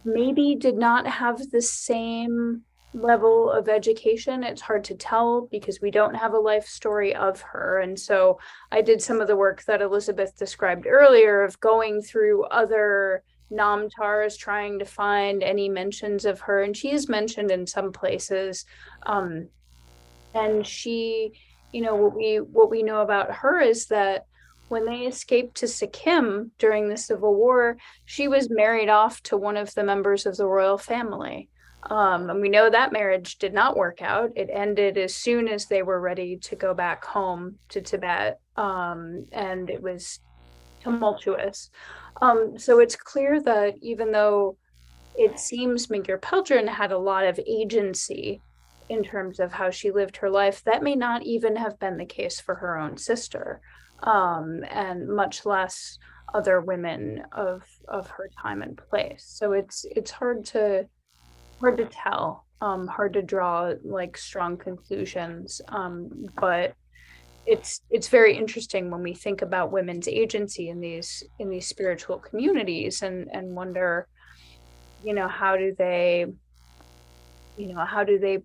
Maybe did not have the same level of education. It's hard to tell because we don't have a life story of her. And so I did some of the work that Elisabeth described earlier of going through other namtars, trying to find any mentions of her. And she is mentioned in some places. And she, what we know about her is that when they escaped to Sikkim during the Civil War, she was married off to one of the members of the royal family. And we know that marriage did not work out. It ended as soon as they were ready to go back home to Tibet. And it was tumultuous. So it's clear that even though it seems Mingyur Peldrön had a lot of agency in terms of how she lived her life, that may not even have been the case for her own sister, and much less other women of her time and place. So it's hard to tell. hard to draw like strong conclusions. But it's very interesting when we think about women's agency in these spiritual communities, and wonder, how do they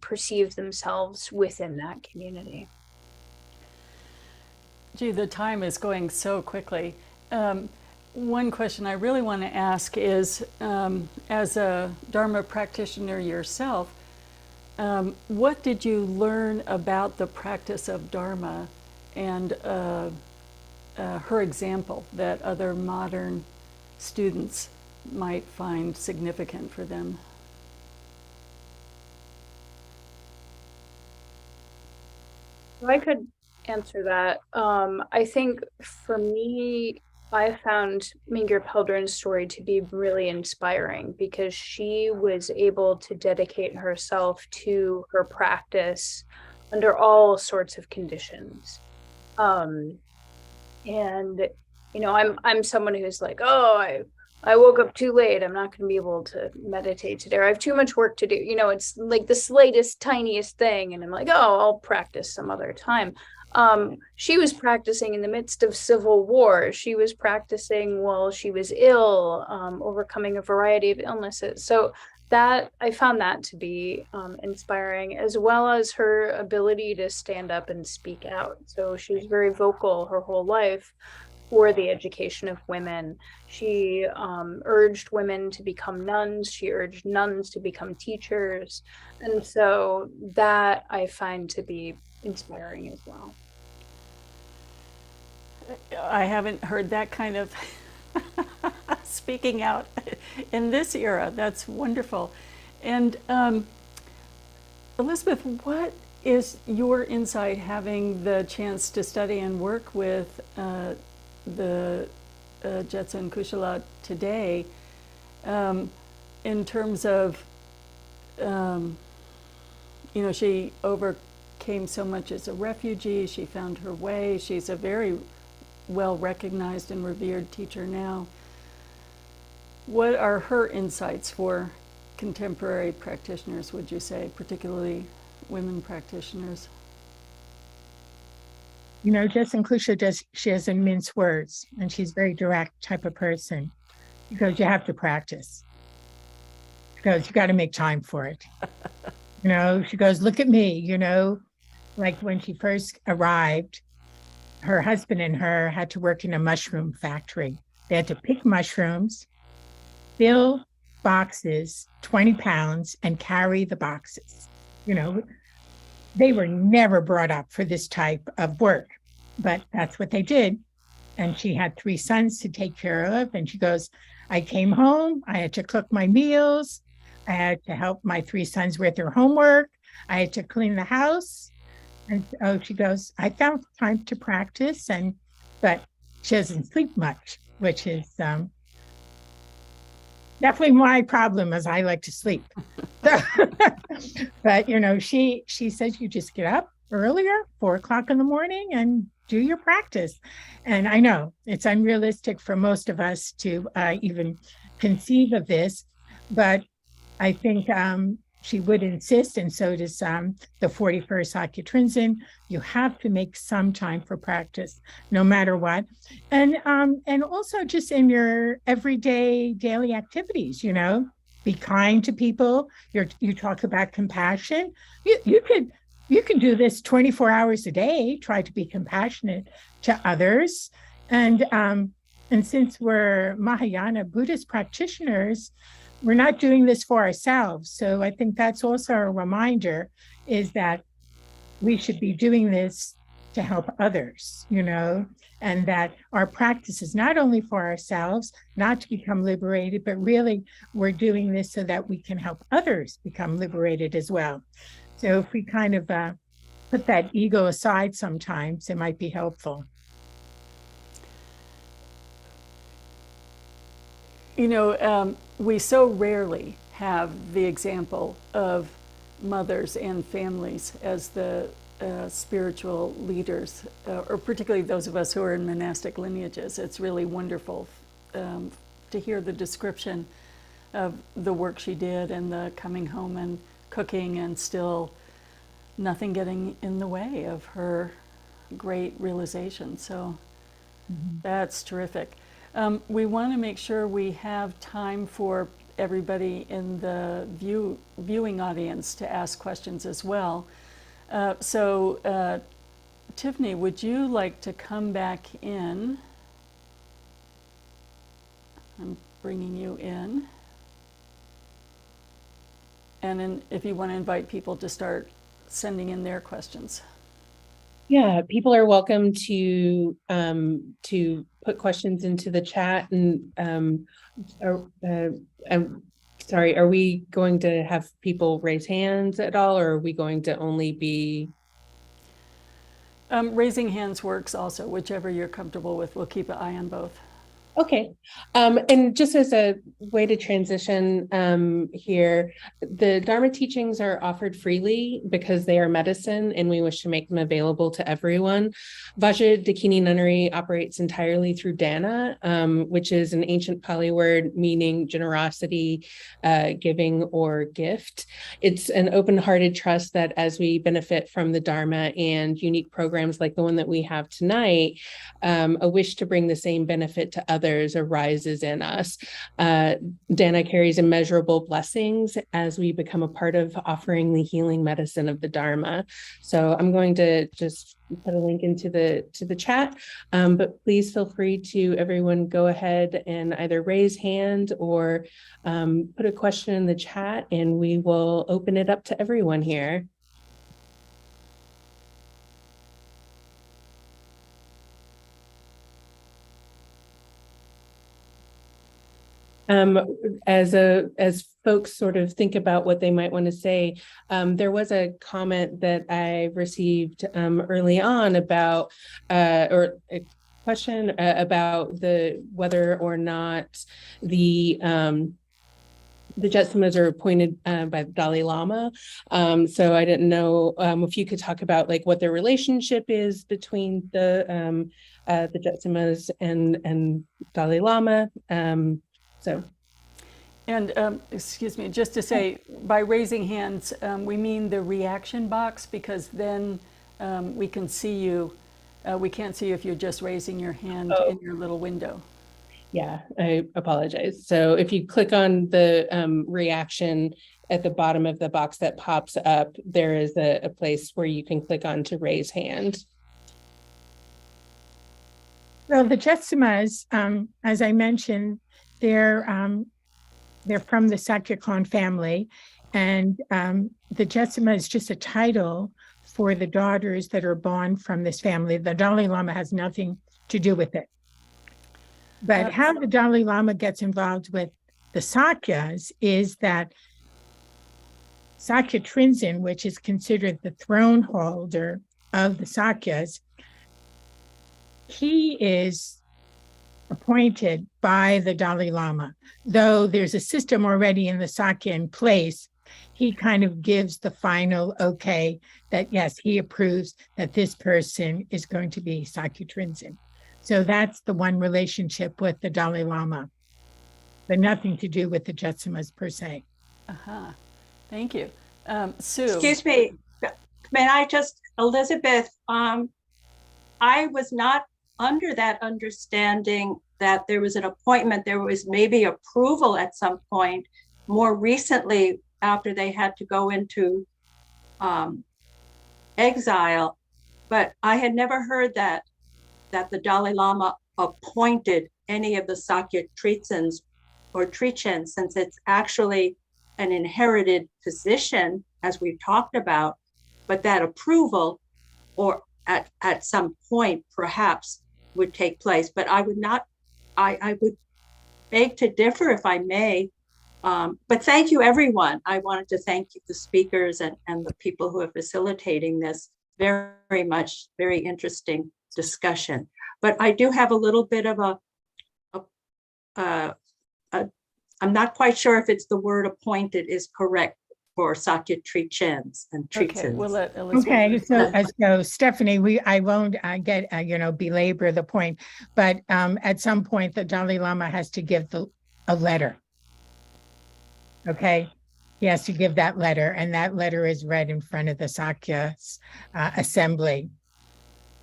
perceive themselves within that community. Gee, the time is going so quickly. One question I really want to ask is, as a Dharma practitioner yourself, what did you learn about the practice of Dharma and her example that other modern students might find significant for them? I could answer that. I think for me, I found Mingyur Peldrön's story to be really inspiring, because she was able to dedicate herself to her practice under all sorts of conditions. And I'm someone who's like, oh, I woke up too late, I'm not going to be able to meditate today, or I have too much work to do. It's like the slightest, tiniest thing, and I'm like, oh, I'll practice some other time. She was practicing in the midst of civil war. She was practicing while she was ill, overcoming a variety of illnesses. So that I found that to be inspiring, as well as her ability to stand up and speak out. So she was very vocal her whole life for the education of women. She urged women to become nuns. She urged nuns to become teachers. And so that I find to be inspiring as well. I haven't heard that kind of speaking out in this era. That's wonderful. And Elisabeth, what is your insight, having the chance to study and work with the Jetsun Kushala today, in terms of, she overcame so much as a refugee, she found her way, she's a very well recognized and revered teacher now. What are her insights for contemporary practitioners, would you say, particularly women practitioners? Jetsun Kusha she doesn't mince words, and she's a very direct type of person. Because you have to practice. Because you got to make time for it. She goes, look at me, like when she first arrived, her husband and her had to work in a mushroom factory. They had to pick mushrooms, fill boxes, 20 pounds, and carry the boxes. They were never brought up for this type of work, but that's what they did. And she had 3 sons to take care of. And she goes, I came home, I had to cook my meals, I had to help my 3 sons with their homework, I had to clean the house. And so she goes, I found time to practice, but she doesn't sleep much, which is definitely my problem, as I like to sleep. But she says you just get up earlier, 4 o'clock in the morning, and do your practice. And I know it's unrealistic for most of us to even conceive of this, but I think she would insist, and so does the 41st Sakya Trinzen. You have to make some time for practice, no matter what, and also just in your everyday daily activities. Be kind to people. You talk about compassion. You can do this 24 hours a day. Try to be compassionate to others, and since we're Mahayana Buddhist practitioners, we're not doing this for ourselves. So I think that's also a reminder, is that we should be doing this to help others, and that our practice is not only for ourselves, not to become liberated, but really we're doing this so that we can help others become liberated as well. So if we kind of put that ego aside sometimes, it might be helpful. We so rarely have the example of mothers and families as the spiritual leaders, or particularly those of us who are in monastic lineages. It's really wonderful to hear the description of the work she did and the coming home and cooking and still nothing getting in the way of her great realization. So that's terrific. We want to make sure we have time for everybody in the viewing audience to ask questions as well. So Tiffany, would you like to come back in? I'm bringing you in. And then if you want to invite people to start sending in their questions. Yeah, people are welcome to put questions into the chat. And sorry, are we going to have people raise hands at all, or are we going to only be? Raising hands works also, whichever you're comfortable with. We'll keep an eye on both. Okay. And just as a way to transition here, the Dharma teachings are offered freely because they are medicine and we wish to make them available to everyone. Vajra Dakini Nunnery operates entirely through Dana, which is an ancient Pali word meaning generosity, giving, or gift. It's an open-hearted trust that as we benefit from the Dharma and unique programs like the one that we have tonight, a wish to bring the same benefit to others arises in us. Dana carries immeasurable blessings as we become a part of offering the healing medicine of the Dharma. So I'm going to just put a link into the chat, but please feel free to everyone go ahead and either raise hand or put a question in the chat, and we will open it up to everyone here. As folks sort of think about what they might want to say, there was a comment that I received early on about, or a question about whether or not the Jetsunmas are appointed by the Dalai Lama. So I didn't know if you could talk about like what their relationship is between the Jetsunmas and Dalai Lama. And excuse me, just to say, by raising hands, we mean the reaction box, because then we can see you. We can't see you if you're just raising your hand in your little window. Yeah, I apologize. So if you click on the reaction at the bottom of the box that pops up, there is a place where you can click on to raise hand. Well, the Jetsunmas, as I mentioned, they're from the Sakya clan family, and the Jetsuma is just a title for the daughters that are born from this family. The Dalai Lama has nothing to do with it. But how the Dalai Lama gets involved with the Sakyas is that Sakya Trinzen, which is considered the throne holder of the Sakyas, he is appointed by the Dalai Lama. Though there's a system already in the Sakya in place, he kind of gives the final okay that yes, he approves that this person is going to be Sakya Trinzen. So that's the one relationship with the Dalai Lama, but nothing to do with the Jetsumas per se. Thank you. Sue. Excuse me, may I just, Elisabeth, I was not under that understanding that there was an appointment, there was maybe approval at some point more recently after they had to go into exile, but I had never heard that the Dalai Lama appointed any of the Sakya Tritsens or Trichens, since it's actually an inherited position, as we've talked about, but that approval or at some point perhaps would take place. But I would not, I would beg to differ if I may. But thank you, everyone. I wanted to thank the speakers and the people who are facilitating this very much, very interesting discussion. But I do have a little bit of I'm not quite sure if it's the word appointed is correct for Sakya Trichens and Tritsens. Okay, we'll let Elizabeth. Okay, so Stephanie, I won't belabor the point, but at some point the Dalai Lama has to give a letter. Okay, he has to give that letter, and that letter is read in front of the Sakya assembly.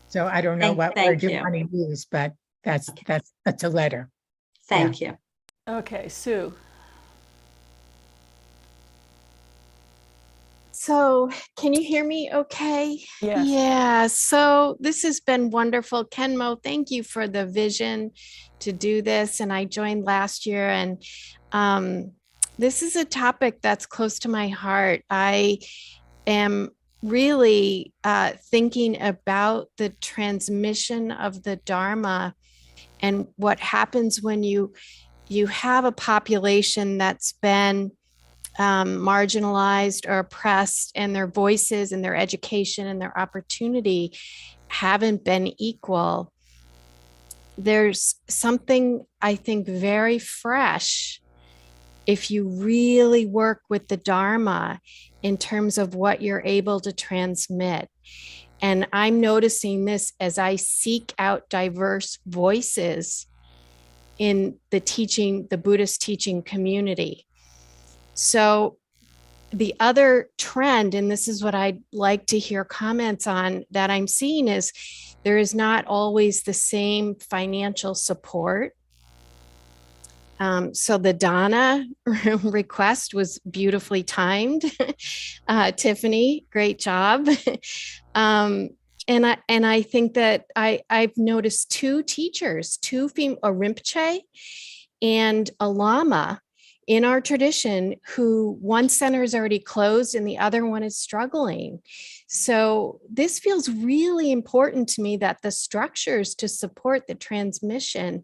So I don't know what word you want to use, but that's a letter. Thank you. Okay, Sue. So, can you hear me okay? Yes. Yeah, so this has been wonderful. Khenmo, thank you for the vision to do this. And I joined last year, and this is a topic that's close to my heart. I am really thinking about the transmission of the Dharma and what happens when you have a population that's been marginalized or oppressed, and their voices and their education and their opportunity haven't been equal. There's something, I think, very fresh if you really work with the Dharma in terms of what you're able to transmit. And I'm noticing this as I seek out diverse voices in the Buddhist teaching community. So the other trend, and this is what I'd like to hear comments on, that I'm seeing is there is not always the same financial support. So the Dana request was beautifully timed. Tiffany, great job. And I think that I've noticed two teachers, a Rinpoche and a Lama in our tradition, who one center is already closed and the other one is struggling. So this feels really important to me, that the structures to support the transmission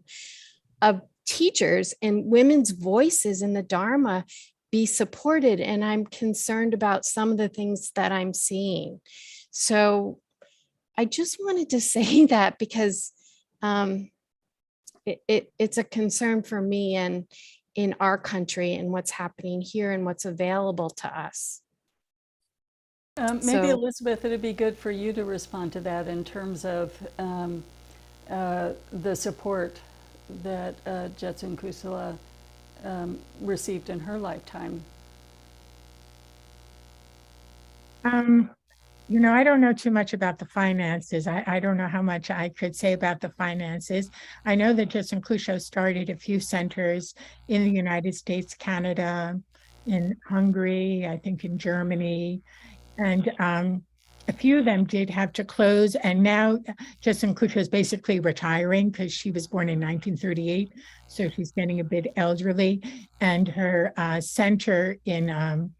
of teachers and women's voices in the Dharma be supported. And I'm concerned about some of the things that I'm seeing. So I just wanted to say that because it's a concern for me and in our country and what's happening here and what's available to us. Maybe Elisabeth, it'd be good for you to respond to that in terms of the support that Jetsun Kusala received in her lifetime. I don't know too much about the finances. I don't know how much I could say about the finances. I know that Jetsun Kusho started a few centers in the United States, Canada, in Hungary, I think in Germany, and a few of them did have to close. And now Jetsun Kusho is basically retiring because she was born in 1938, so she's getting a bit elderly. And her center in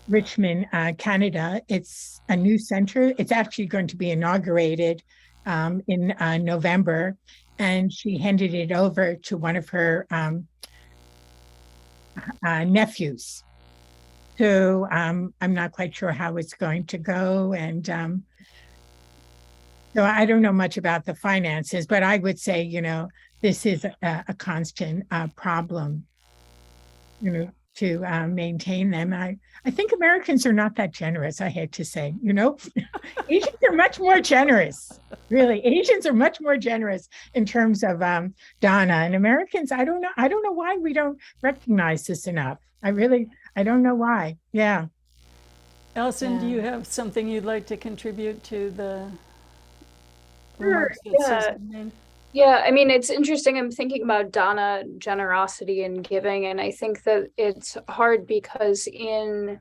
Richmond, Canada. It's a new center. It's actually going to be inaugurated in November, and she handed it over to one of her nephews. So I'm not quite sure how it's going to go, and so I don't know much about the finances, but I would say, this is a constant problem, to maintain them. I think Americans are not that generous, I hate to say, Asians are much more generous. Really, Asians are much more generous in terms of dana, and Americans, I don't know why we don't recognize this enough. I don't know why. Yeah. Alison, do you have something you'd like to contribute to the Sure, remarks that Susan made? Yeah, I mean, it's interesting. I'm thinking about dana, generosity and giving, and I think that it's hard because in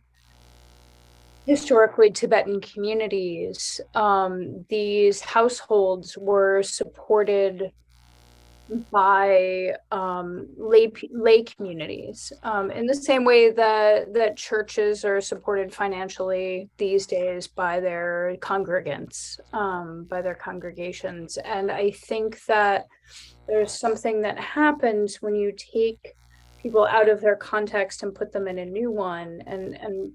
historically Tibetan communities, these households were supported by lay communities, in the same way that churches are supported financially these days by their congregants, by their congregations. And I think that there's something that happens when you take people out of their context and put them in a new one. And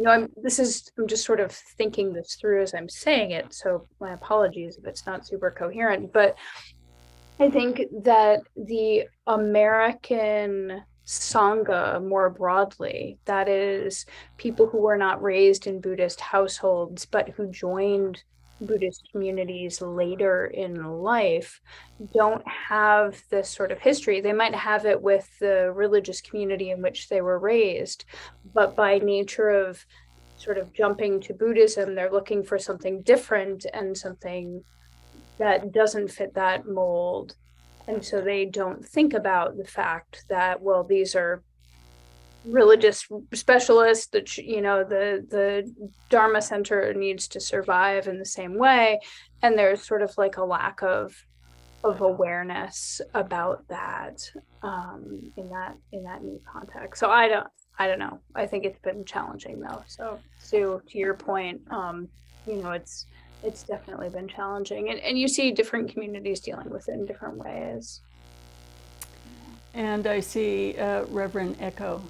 I'm just sort of thinking this through as I'm saying it, so my apologies if it's not super coherent, but I think that the American Sangha more broadly, that is people who were not raised in Buddhist households, but who joined Buddhist communities later in life don't have this sort of history. They might have it with the religious community in which they were raised, but by nature of sort of jumping to Buddhism, they're looking for something different and something that doesn't fit that mold. And so they don't think about the fact that, well, these are religious specialists, that the Dharma center needs to survive in the same way, and there's sort of like a lack of awareness about that in that new context. So I don't know. I think it's been challenging though. So Sue, to your point, it's definitely been challenging, and you see different communities dealing with it in different ways. And I see Reverend Echo.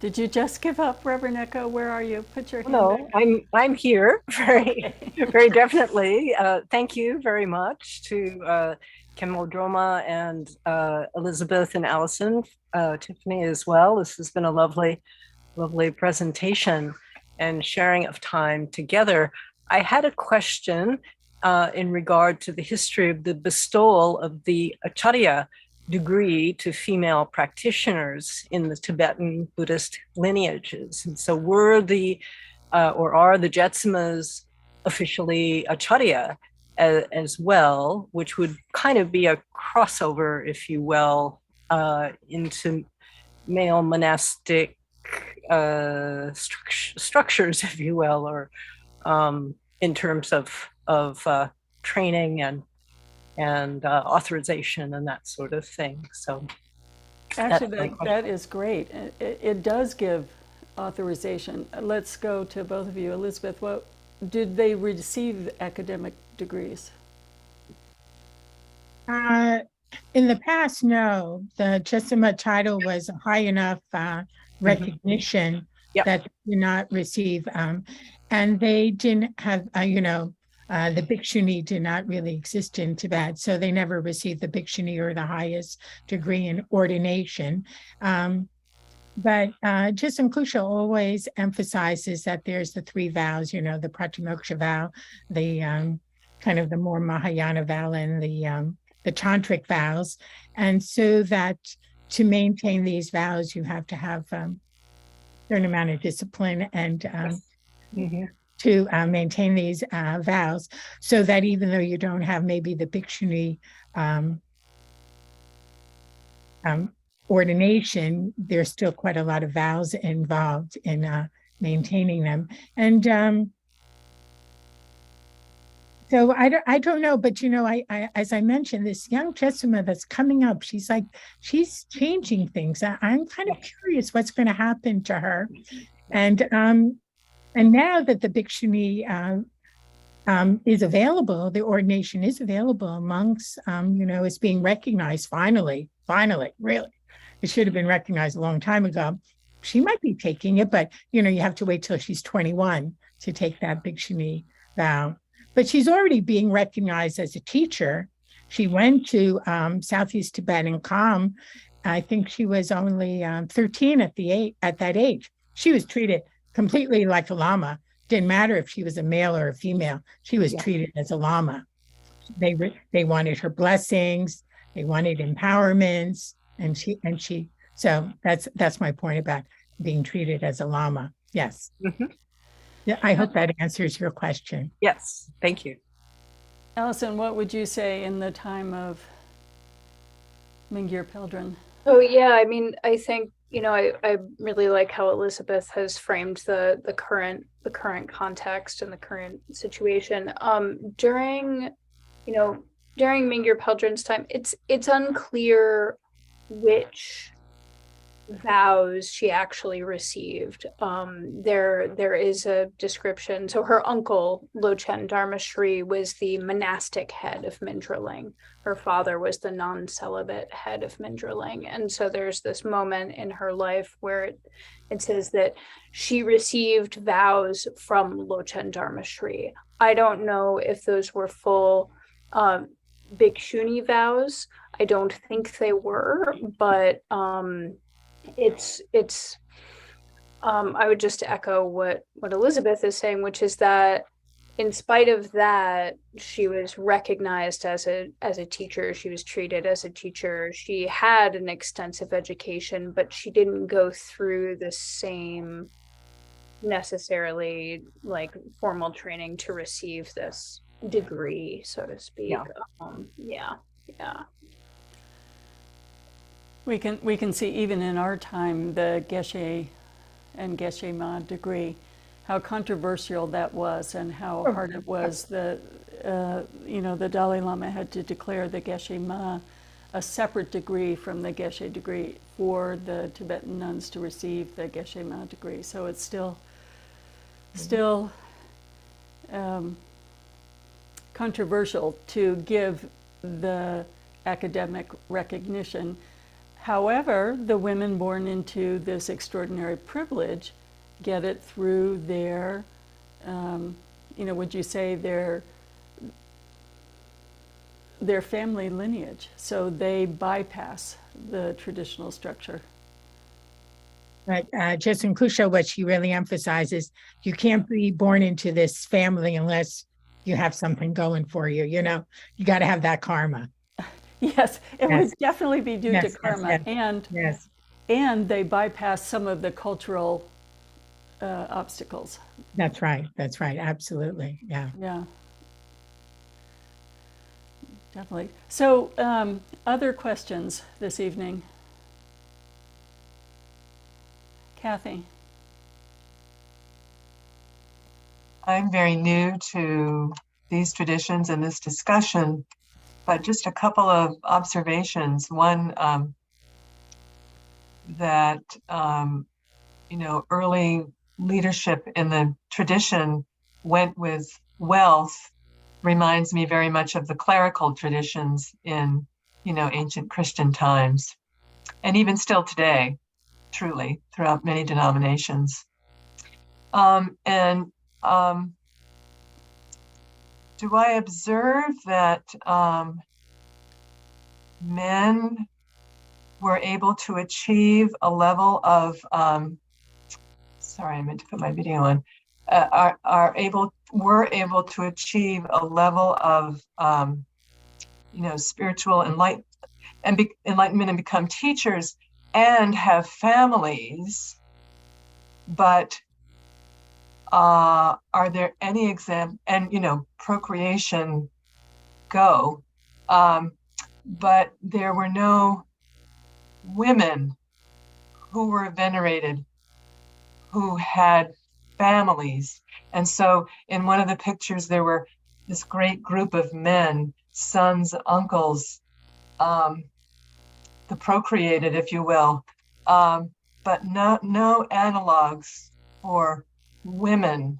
Did you just give up, Reverend Echo? Where are you? Put your hand No, back. I'm here very, very definitely. Thank you very much to Khenmo Drolma and Elisabeth and Alison, Tiffany as well. This has been a lovely presentation and sharing of time together. I had a question in regard to the history of the bestowal of the Acharya degree to female practitioners in the Tibetan Buddhist lineages. And so are the Jetsunmas officially Acharya as well, which would kind of be a crossover, if you will, into male monastic structures, if you will, or in terms of training and authorization and that sort of thing. So Actually, that is great. It does give authorization. Let's go to both of you. Elisabeth, what did they receive academic degrees? In the past, no. The Jetsuma title was high enough recognition that they did not receive, and they didn't have, the bhikshuni did not really exist in Tibet, so they never received the bhikshuni or the highest degree in ordination. But Jetsun Kusha always emphasizes that there's the three vows, the Pratimoksha vow, the kind of the more Mahayana vow, and the tantric vows. And so that to maintain these vows, you have to have a certain amount of discipline and to maintain these vows, so that even though you don't have maybe the bhikshuni ordination, there's still quite a lot of vows involved in maintaining them. And so I don't know, but I as I mentioned, this young Jetsuma that's coming up, she's changing things. I'm kind of curious what's going to happen to her, and now that the bhikshuni is available, the ordination is available amongst, it's being recognized finally, really. It should have been recognized a long time ago. She might be taking it, but you have to wait till she's 21 to take that bhikshuni vow. But she's already being recognized as a teacher. She went to Southeast Tibet and Kham. I think she was only 13 at that age. She was treated completely like a Lama. Didn't matter if she was a male or a female. She was treated as a Lama. They wanted her blessings. They wanted empowerments, and she. So that's my point about being treated as a Lama. Yes. Yeah, I hope that answers your question. Yes, thank you. Alison, what would you say in the time of Mingyur Peldrön? Oh yeah, I mean, I think I really like how Elisabeth has framed the current context and the current situation. During Mingyur Peldrön's time, it's unclear which vows she actually received. There is a description. So her uncle, Lochen Dharmashri, was the monastic head of Mindraling. Her father was the non-celibate head of Mindraling. And so there's this moment in her life where it says that she received vows from Lochen Dharmashri. I don't know if those were full bhikshuni vows. I don't think they were, but it's I would just echo what Elisabeth is saying, which is that in spite of that, she was recognized as a teacher. She was treated as a teacher. She had an extensive education, but she didn't go through the same necessarily like formal training to receive this degree, so to speak. Yeah. Yeah. We can see even in our time the Geshe and Geshe Ma degree, how controversial that was and how hard it was. The Dalai Lama had to declare the Geshe Ma a separate degree from the Geshe degree for the Tibetan nuns to receive the Geshe Ma degree. So it's still controversial to give the academic recognition. However, the women born into this extraordinary privilege get it through their, would you say their family lineage. So they bypass the traditional structure. But Jetsun Kusho, what she really emphasizes, you can't be born into this family unless you have something going for you. You got to have that karma. Yes, it would definitely be due to karma. And they bypass some of the cultural obstacles. That's right. Absolutely. Yeah. Yeah. Definitely. So other questions this evening? Kathy. I'm very new to these traditions and this discussion, but just a couple of observations. One, that, early leadership in the tradition went with wealth reminds me very much of the clerical traditions in, ancient Christian times, and even still today, truly, throughout many denominations. Do I observe that men were able to achieve a level of, sorry, I meant to put my video on, were able to achieve a level of, spiritual enlightenment and become teachers and have families, but are there any examples, and procreation go, but there were no women who were venerated who had families. And so in one of the pictures there were this great group of men, sons, uncles, the procreated, if you will, but no analogs for women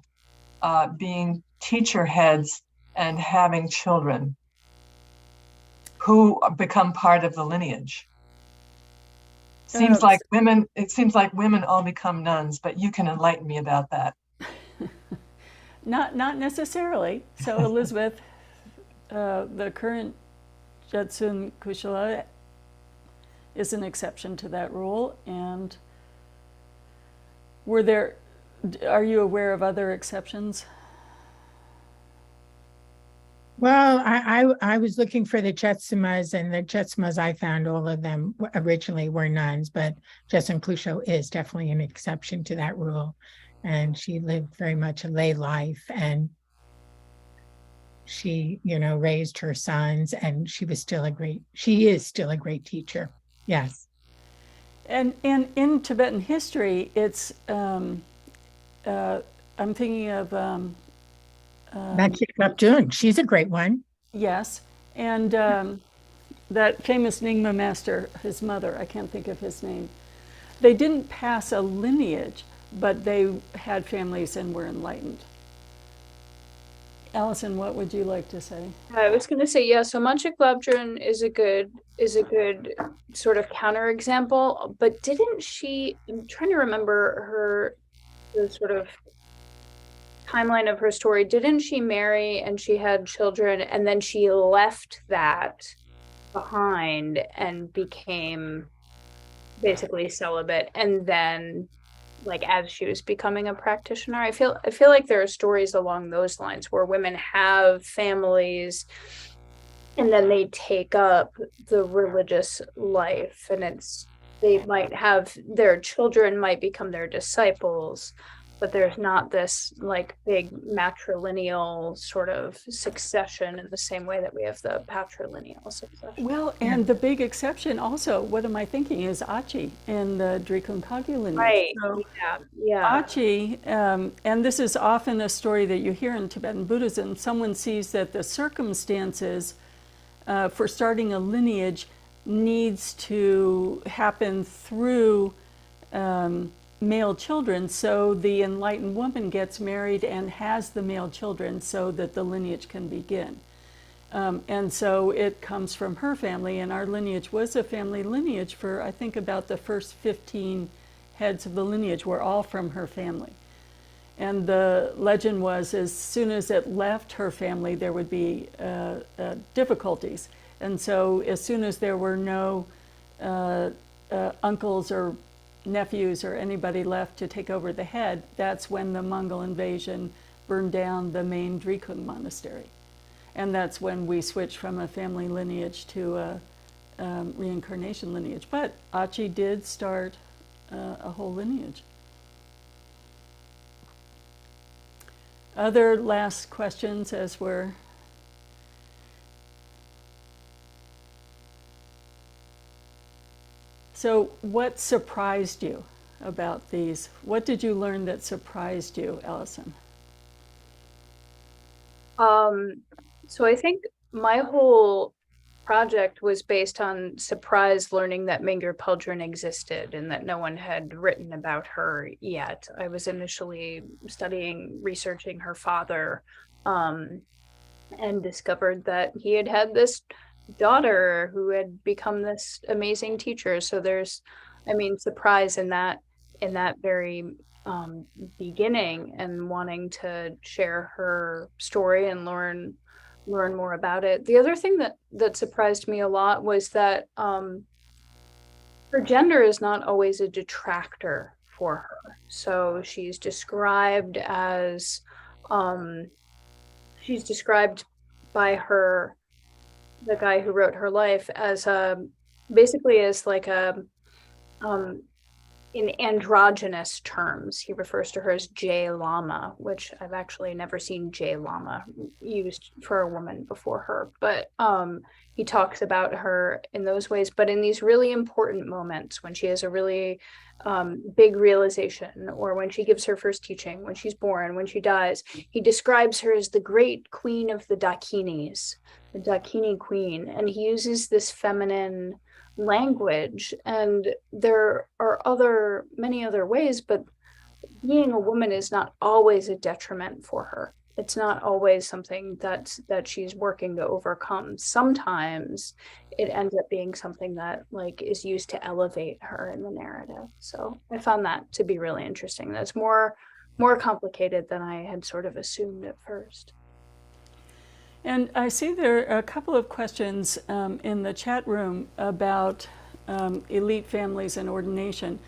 being teacher heads and having children who become part of the lineage. It seems like women all become nuns, but you can enlighten me about that. Not necessarily. So Elisabeth, the current Jetsun Kushala is an exception to that rule. And are you aware of other exceptions? Well, I was looking for the Jetsunmas, and the Jetsunmas I found, all of them originally were nuns, but Jetsun Kusho is definitely an exception to that rule. And she lived very much a lay life, and she, raised her sons, and she is still a great teacher. Yes. And in Tibetan history, it's, I'm thinking of Peldrön. She's a great one. Yes. And that famous Nyingma master, his mother, I can't think of his name. They didn't pass a lineage, but they had families and were enlightened. Alison, what would you like to say? I was going to say, yeah, so Manchik Labdrun is a good sort of counterexample, but didn't she, I'm trying to remember the sort of timeline of her story, didn't she marry and she had children and then she left that behind and became basically celibate and then like as she was becoming a practitioner. I feel like there are stories along those lines where women have families and then they take up the religious life, and they might have their children might become their disciples, but there's not this like big matrilineal sort of succession in the same way that we have the patrilineal succession. Well, and the big exception also, what am I thinking, is Achi in the Drikung Kagyu lineage. Right. So Yeah. Achi, and this is often a story that you hear in Tibetan Buddhism, someone sees that the circumstances for starting a lineage needs to happen through male children, so the enlightened woman gets married and has the male children so that the lineage can begin. And so it comes from her family, and our lineage was a family lineage for, I think, about the first 15 heads of the lineage were all from her family. And the legend was, as soon as it left her family, there would be difficulties. And so as soon as there were no uncles or nephews or anybody left to take over the head, that's when the Mongol invasion burned down the main Drikung monastery. And that's when we switched from a family lineage to a reincarnation lineage. But Achi did start a whole lineage. Other last questions as we're... So what surprised you about these? What did you learn that surprised you, Alison? So I think my whole project was based on surprise learning that Mingyur Peldrön existed and that no one had written about her yet. I was initially researching her father, and discovered that he had had this daughter who had become this amazing teacher. So there's, surprise in that very beginning, and wanting to share her story and learn more about it. The other thing that surprised me a lot was that her gender is not always a detractor for her. So she's described by the guy who wrote her life as basically as like in androgynous terms. He refers to her as J Lama, which I've actually never seen J Lama used for a woman before her, but he talks about her in those ways. But in these really important moments, when she has a really big realization, or when she gives her first teaching, when she's born, when she dies, he describes her as the great queen of the Dakinis, the Dakini queen, and he uses this feminine language. And there are many other ways, but being a woman is not always a detriment for her. It's not always something that she's working to overcome. Sometimes it ends up being something that like is used to elevate her in the narrative. So I found that to be really interesting. That's more complicated than I had sort of assumed at first. And I see there are a couple of questions in the chat room about elite families and ordination.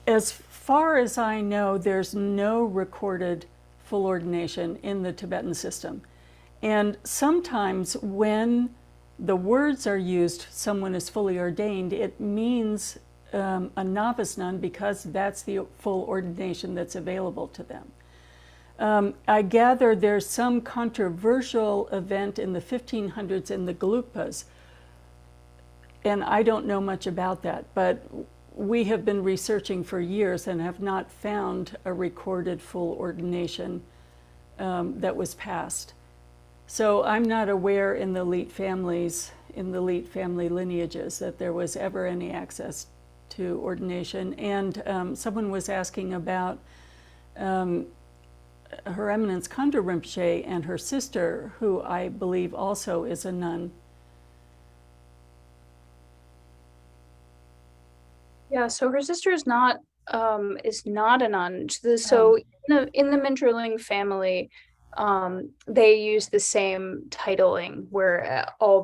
As far as I know, there's no recorded full ordination in the Tibetan system. And sometimes when the words are used, someone is fully ordained, it means a novice nun, because that's the full ordination that's available to them. I gather there's some controversial event in the 1500s in the Gelugpas, and I don't know much about that, but we have been researching for years and have not found a recorded full ordination that was passed. So I'm not aware in the elite family lineages, that there was ever any access to ordination. And someone was asking about Her Eminence Kanda Rinpoche and her sister, who I believe also is a nun. Yeah, so her sister is not a nun. So in the Minterling family, they use the same titling, where all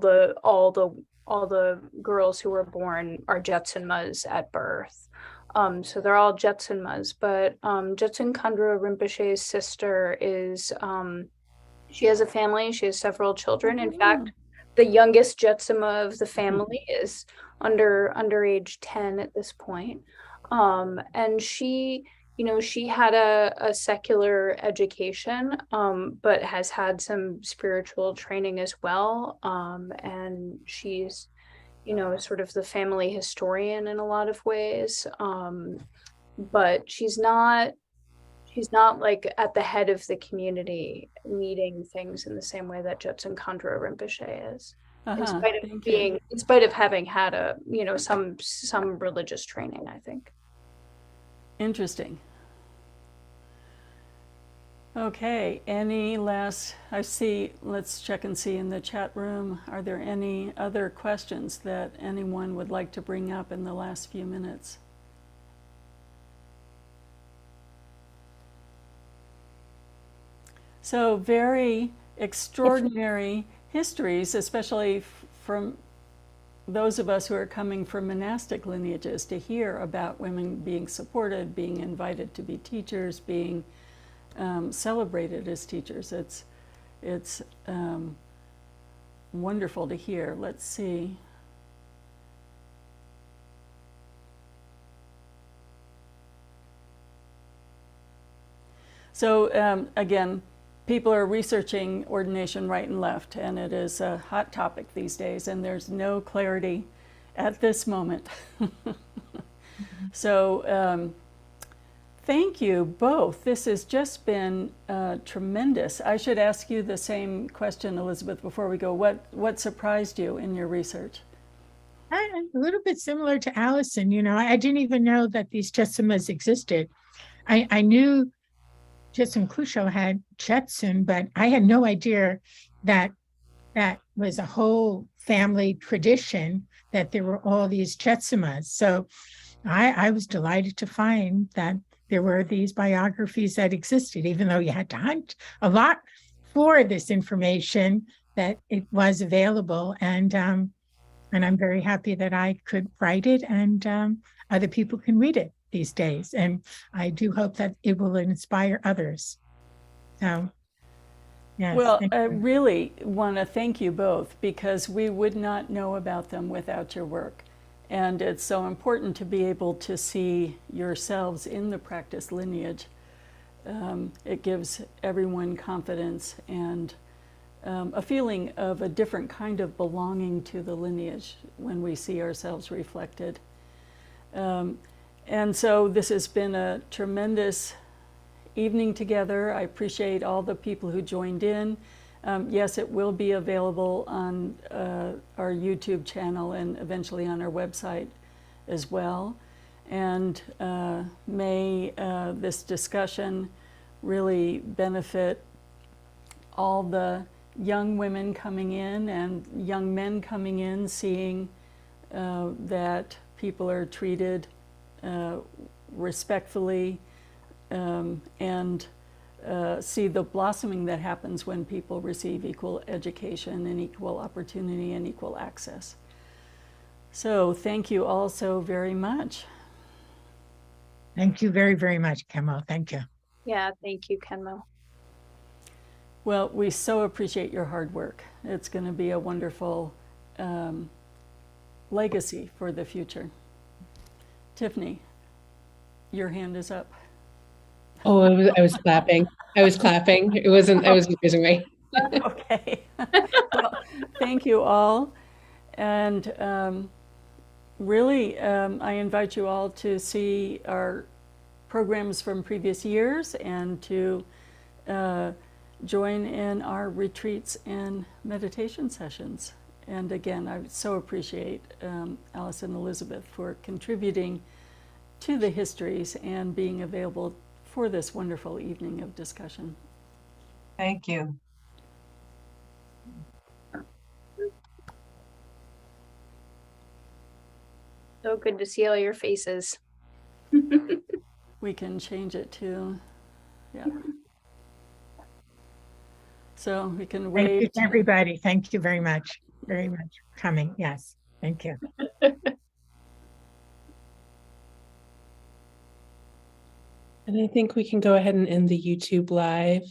all the girls who were born are Jetsunmas at birth. So they're all Jetsunmas, but Jetsun Khandro Rinpoche's sister is, she has a family, she has several children. In fact, the youngest Jetsuma of the family is under age 10 at this point. And she, you know, she had a secular education, but has had some spiritual training as well. And she's, you know, sort of the family historian in a lot of ways. But she's not like at the head of the community leading things in the same way that Jetsun Khandro Rinpoche is. In spite of having had a, you know, some religious training, I think. Interesting. Okay, any last, I see, let's check and see in the chat room, are there any other questions that anyone would like to bring up in the last few minutes? So very extraordinary histories, especially from those of us who are coming from monastic lineages, to hear about women being supported, being invited to be teachers, being celebrated as teachers. It's wonderful to hear. Let's see. So again, people are researching ordination right and left, and it is a hot topic these days, and there's no clarity at this moment. So thank you both. This has just been tremendous. I should ask you the same question, Elisabeth, before we go. What surprised you in your research? A little bit similar to Alison. You know, I didn't even know that these Jetsunmas existed. I knew Jetsun Kusho had Jetsun, but I had no idea that that was a whole family tradition, that there were all these Jetsumas. So I was delighted to find that there were these biographies that existed, even though you had to hunt a lot for this information, that it was available. And I'm very happy that I could write it, and other people can read it these days. And I do hope that it will inspire others. So, yes. Well, I really want to thank you both, because we would not know about them without your work. And it's so important to be able to see yourselves in the practice lineage. It gives everyone confidence and a feeling of a different kind of belonging to the lineage when we see ourselves reflected. And so this has been a tremendous evening together. I appreciate all the people who joined in. Yes, it will be available on our YouTube channel and eventually on our website as well. And may this discussion really benefit all the young women coming in and young men coming in, seeing that people are treated respectfully, and see the blossoming that happens when people receive equal education and equal opportunity and equal access. So thank you all so very much. Thank you very, very much, Khenmo. Thank you. Yeah, thank you, Khenmo. Well, we so appreciate your hard work. It's going to be a wonderful legacy for the future. Tiffany, your hand is up. Oh, I was clapping. I was clapping. I wasn't using my. Okay. Well, thank you all. And really, I invite you all to see our programs from previous years and to join in our retreats and meditation sessions. And again, I so appreciate Alison and Elisabeth for contributing to the histories and being available for this wonderful evening of discussion. Thank you. So good to see all your faces. We can change it to, yeah. So we can wave. Thank you to everybody. Thank you very much for coming. Yes. Thank you. And I think we can go ahead and end the YouTube live.